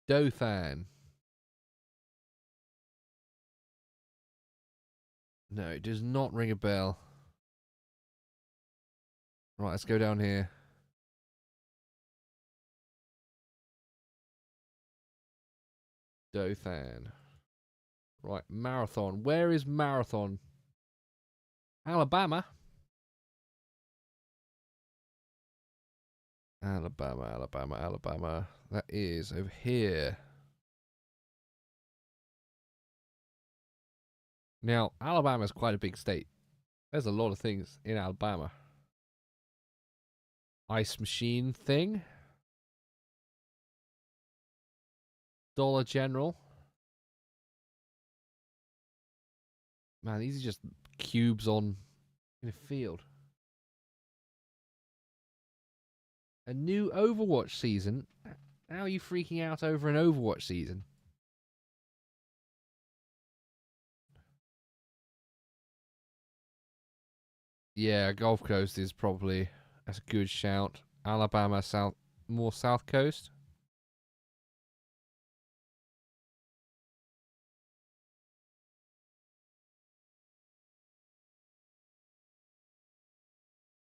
Dothan. No, it does not ring a bell. Right, let's go down here. Dothan. Right, Marathon. Where is Marathon? Alabama. Alabama. That is over here. Now, Alabama's quite a big state. There's a lot of things in Alabama. Ice machine thing. Dollar General. Man, these are just cubes on in a field. A new Overwatch season? How are you freaking out over an Overwatch season? Yeah, Gulf Coast is probably that's a good shout. Alabama, more South Coast.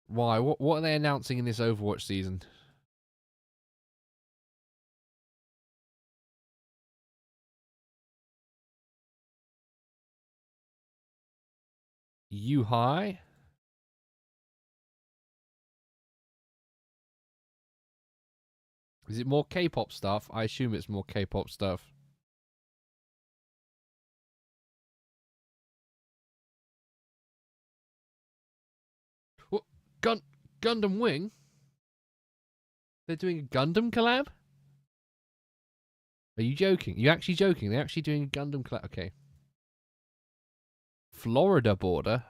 Why? What are they announcing in this Overwatch season? You high? Is it more K-pop stuff? I assume it's more K-pop stuff. What? Gundam Wing? They're doing a Gundam collab? Are you joking? You actually joking? They're actually doing a Gundam collab? Okay. Florida border?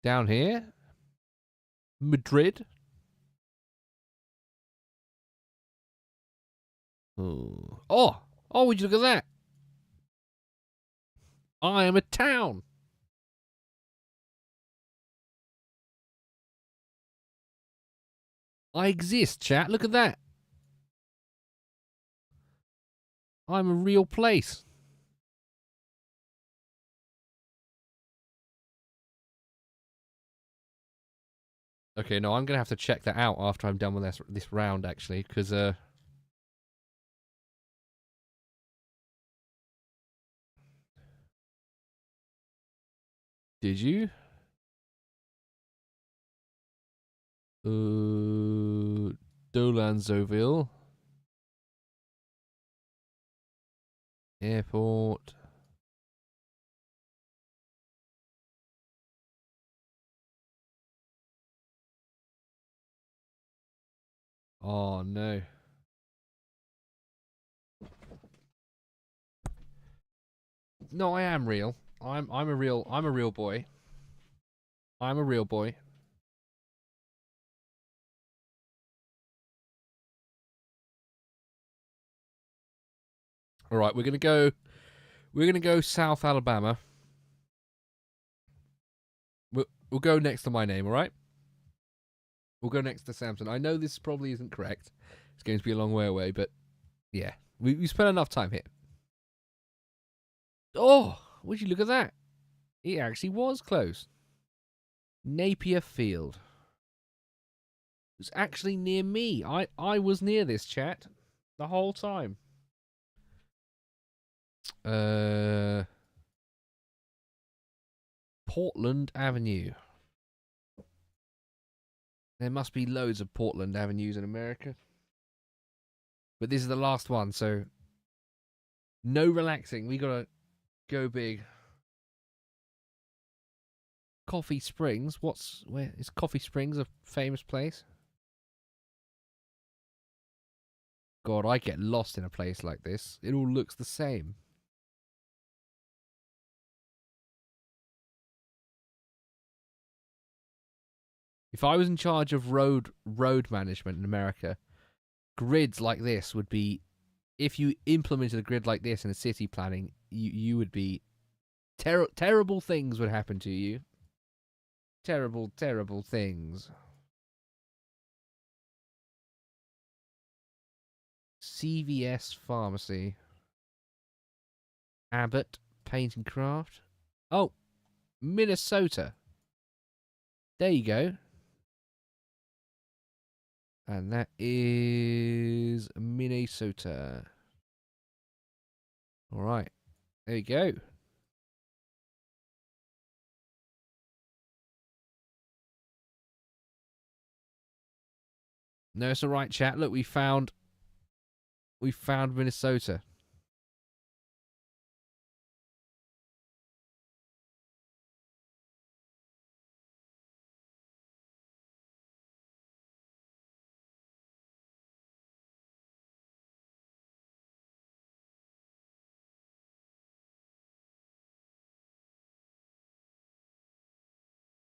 Down here? Madrid? Oh. Oh, would you look at that? I am a town. I exist, chat. Look at that. I'm a real place. Okay, no, I'm going to have to check that out after I'm done with this round, actually, because, Did you? Dolanzoville. Airport. Oh, no. No, I am real. I'm a real boy. I'm a real boy. All right, we're gonna go South Alabama. We'll go next to my name. All right. We'll go next to Samson. I know this probably isn't correct. It's going to be a long way away, but yeah, we spent enough time here. Oh, would you look at that? It actually was close. Napier Field. It was actually near me. I was near this, chat, the whole time. Portland Avenue. There must be loads of Portland Avenues in America. But this is the last one, so no relaxing. We gotta go big. Coffee Springs. Where is Coffee Springs a famous place? God, I get lost in a place like this. It all looks the same. If I was in charge of road management in America, grids like this would be, if you implemented a grid like this in a city planning, you would be terrible things would happen to you. Terrible, terrible things. CVS Pharmacy. Abbott Paint and Craft. Oh, Minnesota. There you go. And that is Minnesota. All right. There you go. No, it's all right, chat. Look, we found Minnesota.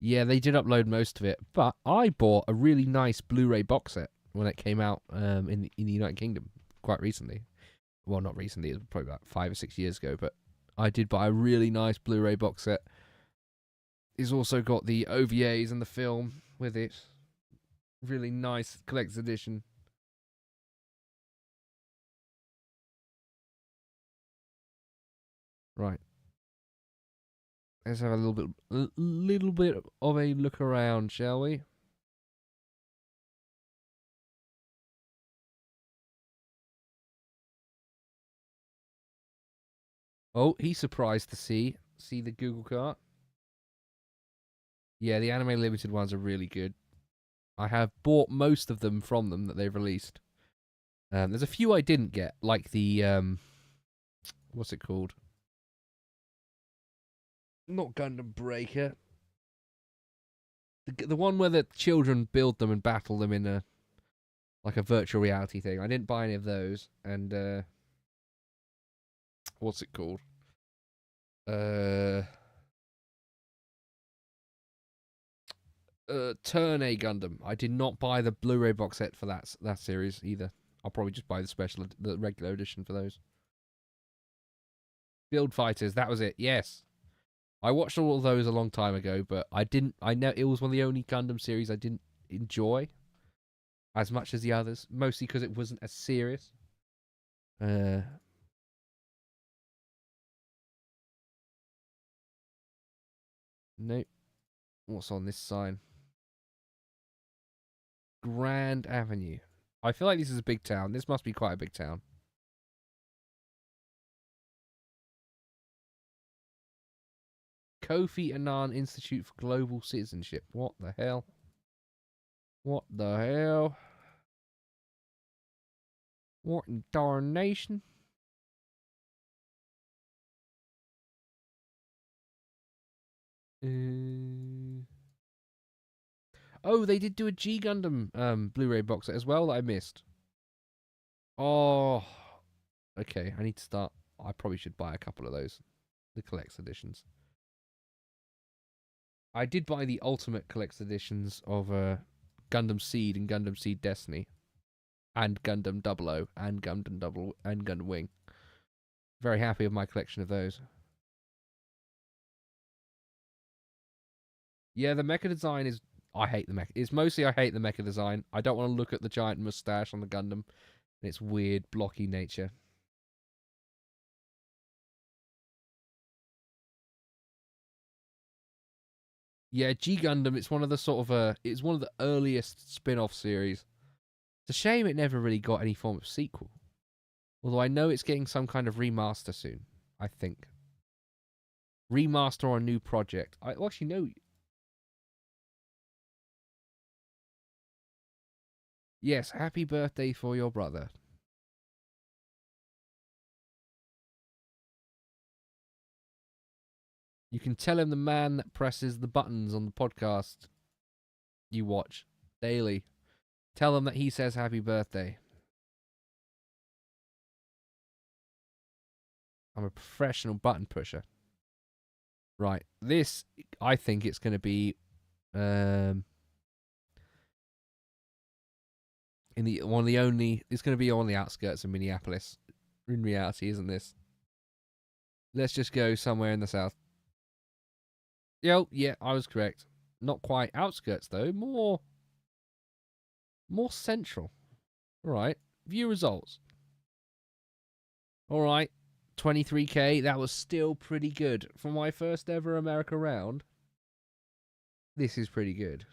Yeah, they did upload most of it, but I bought a really nice Blu-ray box set when it came out in the United Kingdom quite recently. Well, not recently, it was probably about 5 or 6 years ago, but I did buy a really nice Blu-ray box set. It's also got the OVAs and the film with it. Really nice collector's edition. Right. Let's have a little bit of a look around, shall we? Oh, he's surprised to see the Google cart. Yeah, the Anime Limited ones are really good. I have bought most of them from them that they've released. There's a few I didn't get, like the what's it called? Not Gundam Breaker. The one where the children build them and battle them in a like a virtual reality thing. I didn't buy any of those. And what's it called? Uh, Turn A Gundam. I did not buy the Blu-ray box set for that series either. I'll probably just buy the regular edition for those. Build Fighters. That was it. Yes. I watched all of those a long time ago, but I didn't. I know it was one of the only Gundam series I didn't enjoy as much as the others, mostly because it wasn't as serious. Uh, nope. What's on this sign? Grand Avenue. I feel like this is a big town. This must be quite a big town. Kofi Annan Institute for Global Citizenship. What the hell? What the hell? What in darnation? Oh, they did do a G Gundam Blu-ray box set as well that I missed. Oh, okay. I need to start. I probably should buy a couple of those, the collector's editions. I did buy the ultimate collector's editions of Gundam Seed and Gundam Seed Destiny, and Gundam 00 and Gundam Wing. Very happy with my collection of those. Yeah, the mecha design is. I hate the mecha. It's mostly I hate the mecha design. I don't want to look at the giant mustache on the Gundam and its weird blocky nature. Yeah, G Gundam. It's one of the sort of it's one of the earliest spin-off series. It's a shame it never really got any form of sequel. Although I know it's getting some kind of remaster soon. I think remaster or a new project. I actually know. Yes, happy birthday for your brother. You can tell him the man that presses the buttons on the podcast you watch daily. Tell him that he says happy birthday. I'm a professional button pusher. Right. This, I think it's going to be in the one of the only. It's going to be on the outskirts of Minneapolis. In reality, isn't this? Let's just go somewhere in the south. Yo, yeah, I was correct. Not quite outskirts though. More central. All right. View results. All right. 23K. That was still pretty good for my first ever America round. This is pretty good.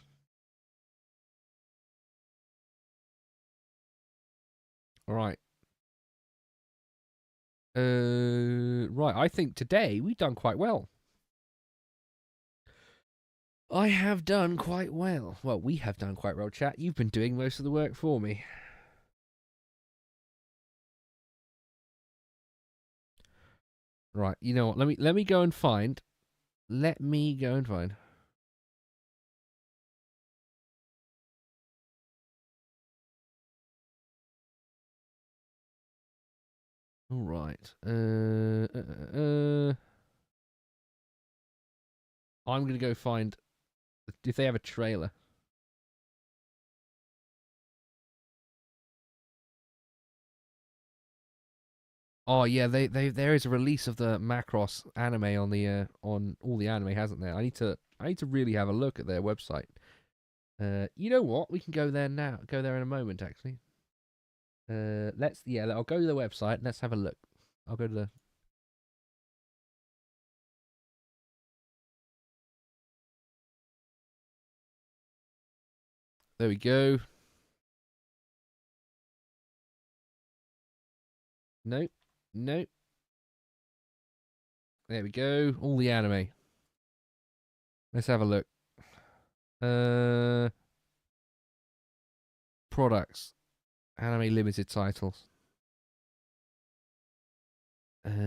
All right. Right. I think today we've done quite well. I have done quite well. Well, we have done quite well, chat. You've been doing most of the work for me. Right. You know what? Let me go and find. Let me go and find. All right. I'm gonna go find If they have a trailer. Oh yeah, there is a release of the Macross anime on all the anime, hasn't there? I need to really have a look at their website. You know what? We can go there now. Go there in a moment, actually. I'll go to the website and let's have a look. I'll go to the. There we go. Nope. Nope. There we go. All the anime. Let's have a look. Uh, Products. Anime limited titles. Right,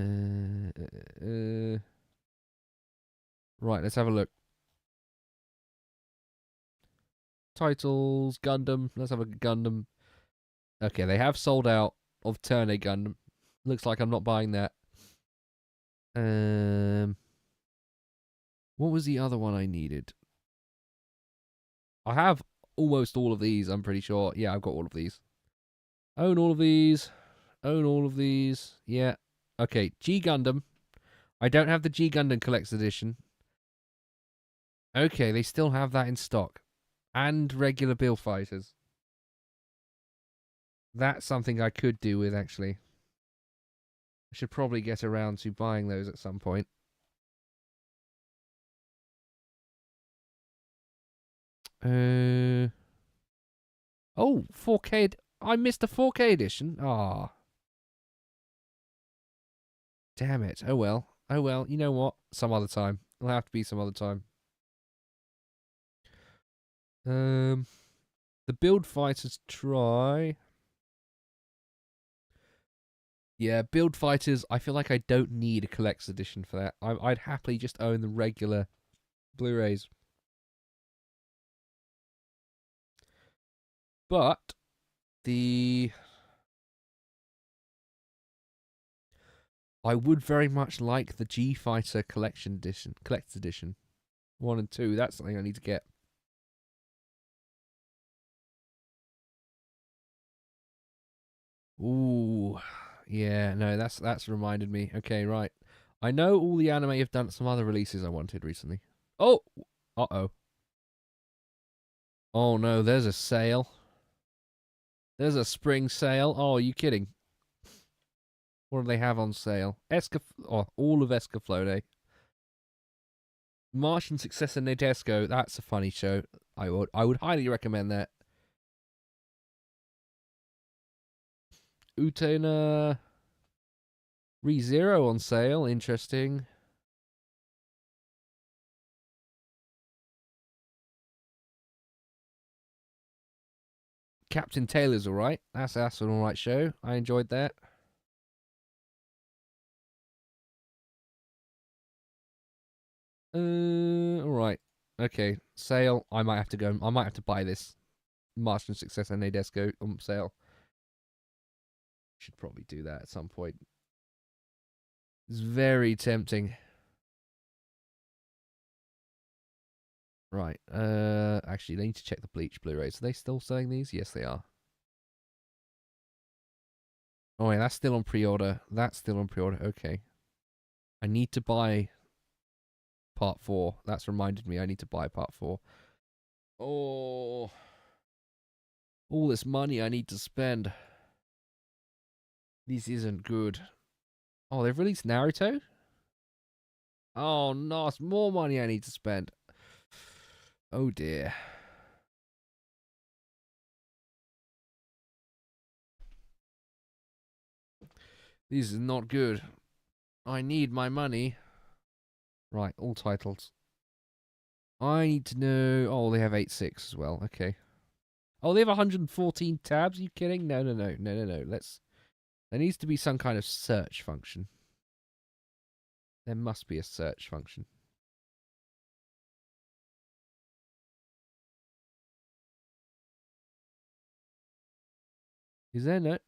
let's have a look. Titles, Gundam. Let's have a Gundam. Okay, they have sold out of Turn A Gundam. Looks like I'm not buying that. What was the other one I needed? I have almost all of these, I'm pretty sure. Yeah, I've got all of these. Own all of these. Own all of these. Yeah. Okay, G Gundam. I don't have the G Gundam Collector's Edition. Okay, they still have that in stock. And regular Bill Fighters. That's something I could do with, actually. I should probably get around to buying those at some point. Oh, 4K. I missed the 4K edition. Ah. Damn it. Oh well. Oh well. You know what? Some other time. It'll have to be some other time. The Build Fighters try. Yeah, Build Fighters. I feel like I don't need a collector's edition for that. I'd happily just own the regular Blu-rays. But I would very much like the G Fighter Collection Edition, Collector's Edition, 1 and 2. That's something I need to get. Ooh, yeah, no, that's reminded me. Okay, right. I know all the anime have done some other releases I wanted recently. Oh, uh-oh. Oh no, there's a sale. There's a spring sale. Oh, are you kidding? What do they have on sale? All of Escaflowne. Martian Successor Nadesco. That's a funny show. I would highly recommend that. Utena ReZero on sale. Interesting. Captain Taylor's alright. That's an alright show. I enjoyed that. Alright. Okay. Sale. I might have to go. I might have to buy this Martian Successor Nadesco on sale. Should probably do that at some point. It's very tempting. Right. Actually, they need to check the Bleach Blu-rays. Are they still selling these? Yes, they are. Oh, yeah, that's still on pre-order. That's still on pre-order. Okay. I need to buy Part 4. That's reminded me I need to buy Part 4. Oh. All this money I need to spend. This isn't good. Oh, they've released Naruto? Oh, no, it's more money I need to spend. Oh, dear. This is not good. I need my money. Right, all titles. I need to know... Oh, they have 8.6 as well. Okay. Oh, they have 114 tabs? Are you kidding? No. There needs to be some kind of search function. There must be a search function. Is there no...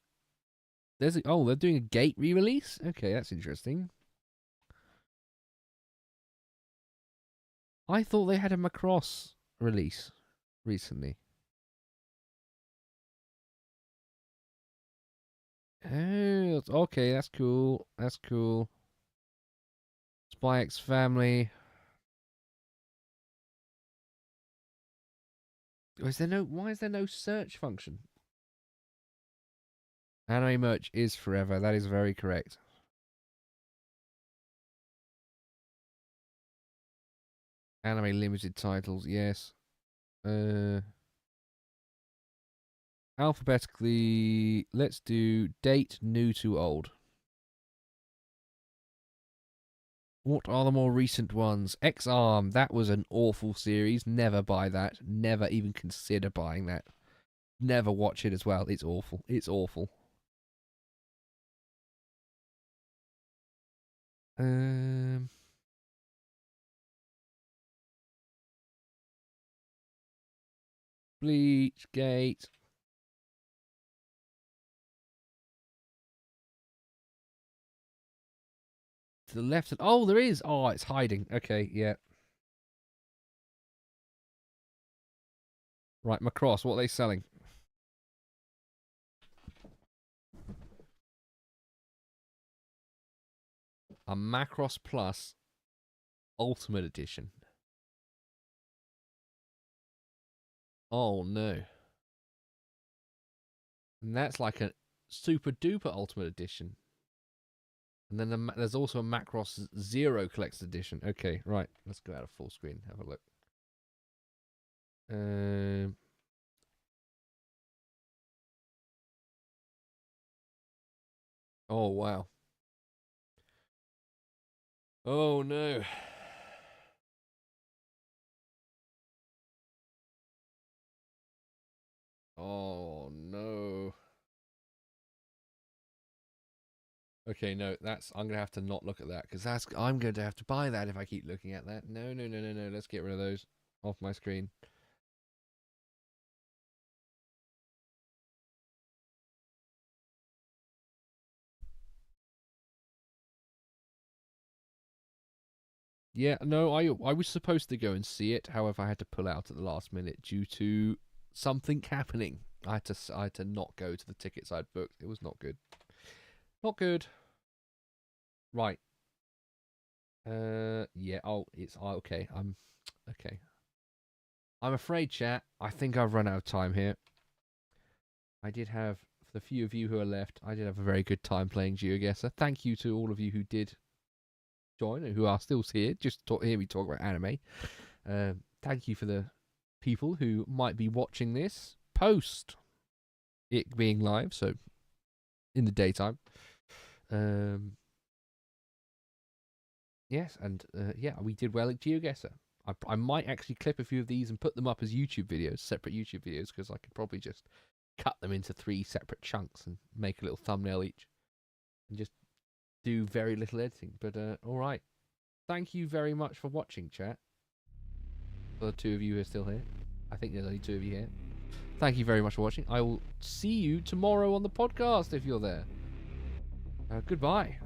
Oh, they're doing a Gate re-release? Okay, that's interesting. I thought they had a Macross release recently? Oh, okay, that's cool. That's cool. Spy X Family. Is there no? Why is there no search function? Anime merch is forever. That is very correct. Anime limited titles, yes. Alphabetically, let's do date new to old. What are the more recent ones? X-Arm, that was an awful series. Never buy that. Never even consider buying that. Never watch it as well. It's awful. It's awful. Bleach Gate. To the left. Oh, there is. Oh, it's hiding. Okay, yeah. Right, Macross, what are they selling? A Macross Plus Ultimate Edition. Oh, no. And that's like a super duper Ultimate Edition. And then there's also a Macross Zero Collector's Edition. Okay, right. Let's go out of full screen. Have a look. Oh, wow. Oh, no. Oh, no. Okay, no, I'm gonna have to not look at that because I'm going to have to buy that if I keep looking at that. No, no, no, no, no. Let's get rid of those off my screen. Yeah, no, I was supposed to go and see it. However, I had to pull out at the last minute due to something happening. I had to not go to the tickets I'd booked. It was not good. Not good. Right. Yeah. Oh, it's okay. Okay. I'm afraid, chat. I think I've run out of time here. I did have, for the few of you who are left, I did have a very good time playing GeoGuessr. Thank you to all of you who did join and who are still here just to hear me talk about anime. Thank you for the people who might be watching this post it being live, so in the daytime. Yes, and yeah, we did well at GeoGuessr. I might actually clip a few of these and put them up as YouTube videos, separate YouTube videos, because I could probably just cut them into 3 separate chunks and make a little thumbnail each and just do very little editing. But all right. Thank you very much for watching, chat. For the 2 of you who are still here. I think there's only 2 of you here. Thank you very much for watching. I will see you tomorrow on the podcast if you're there. Goodbye.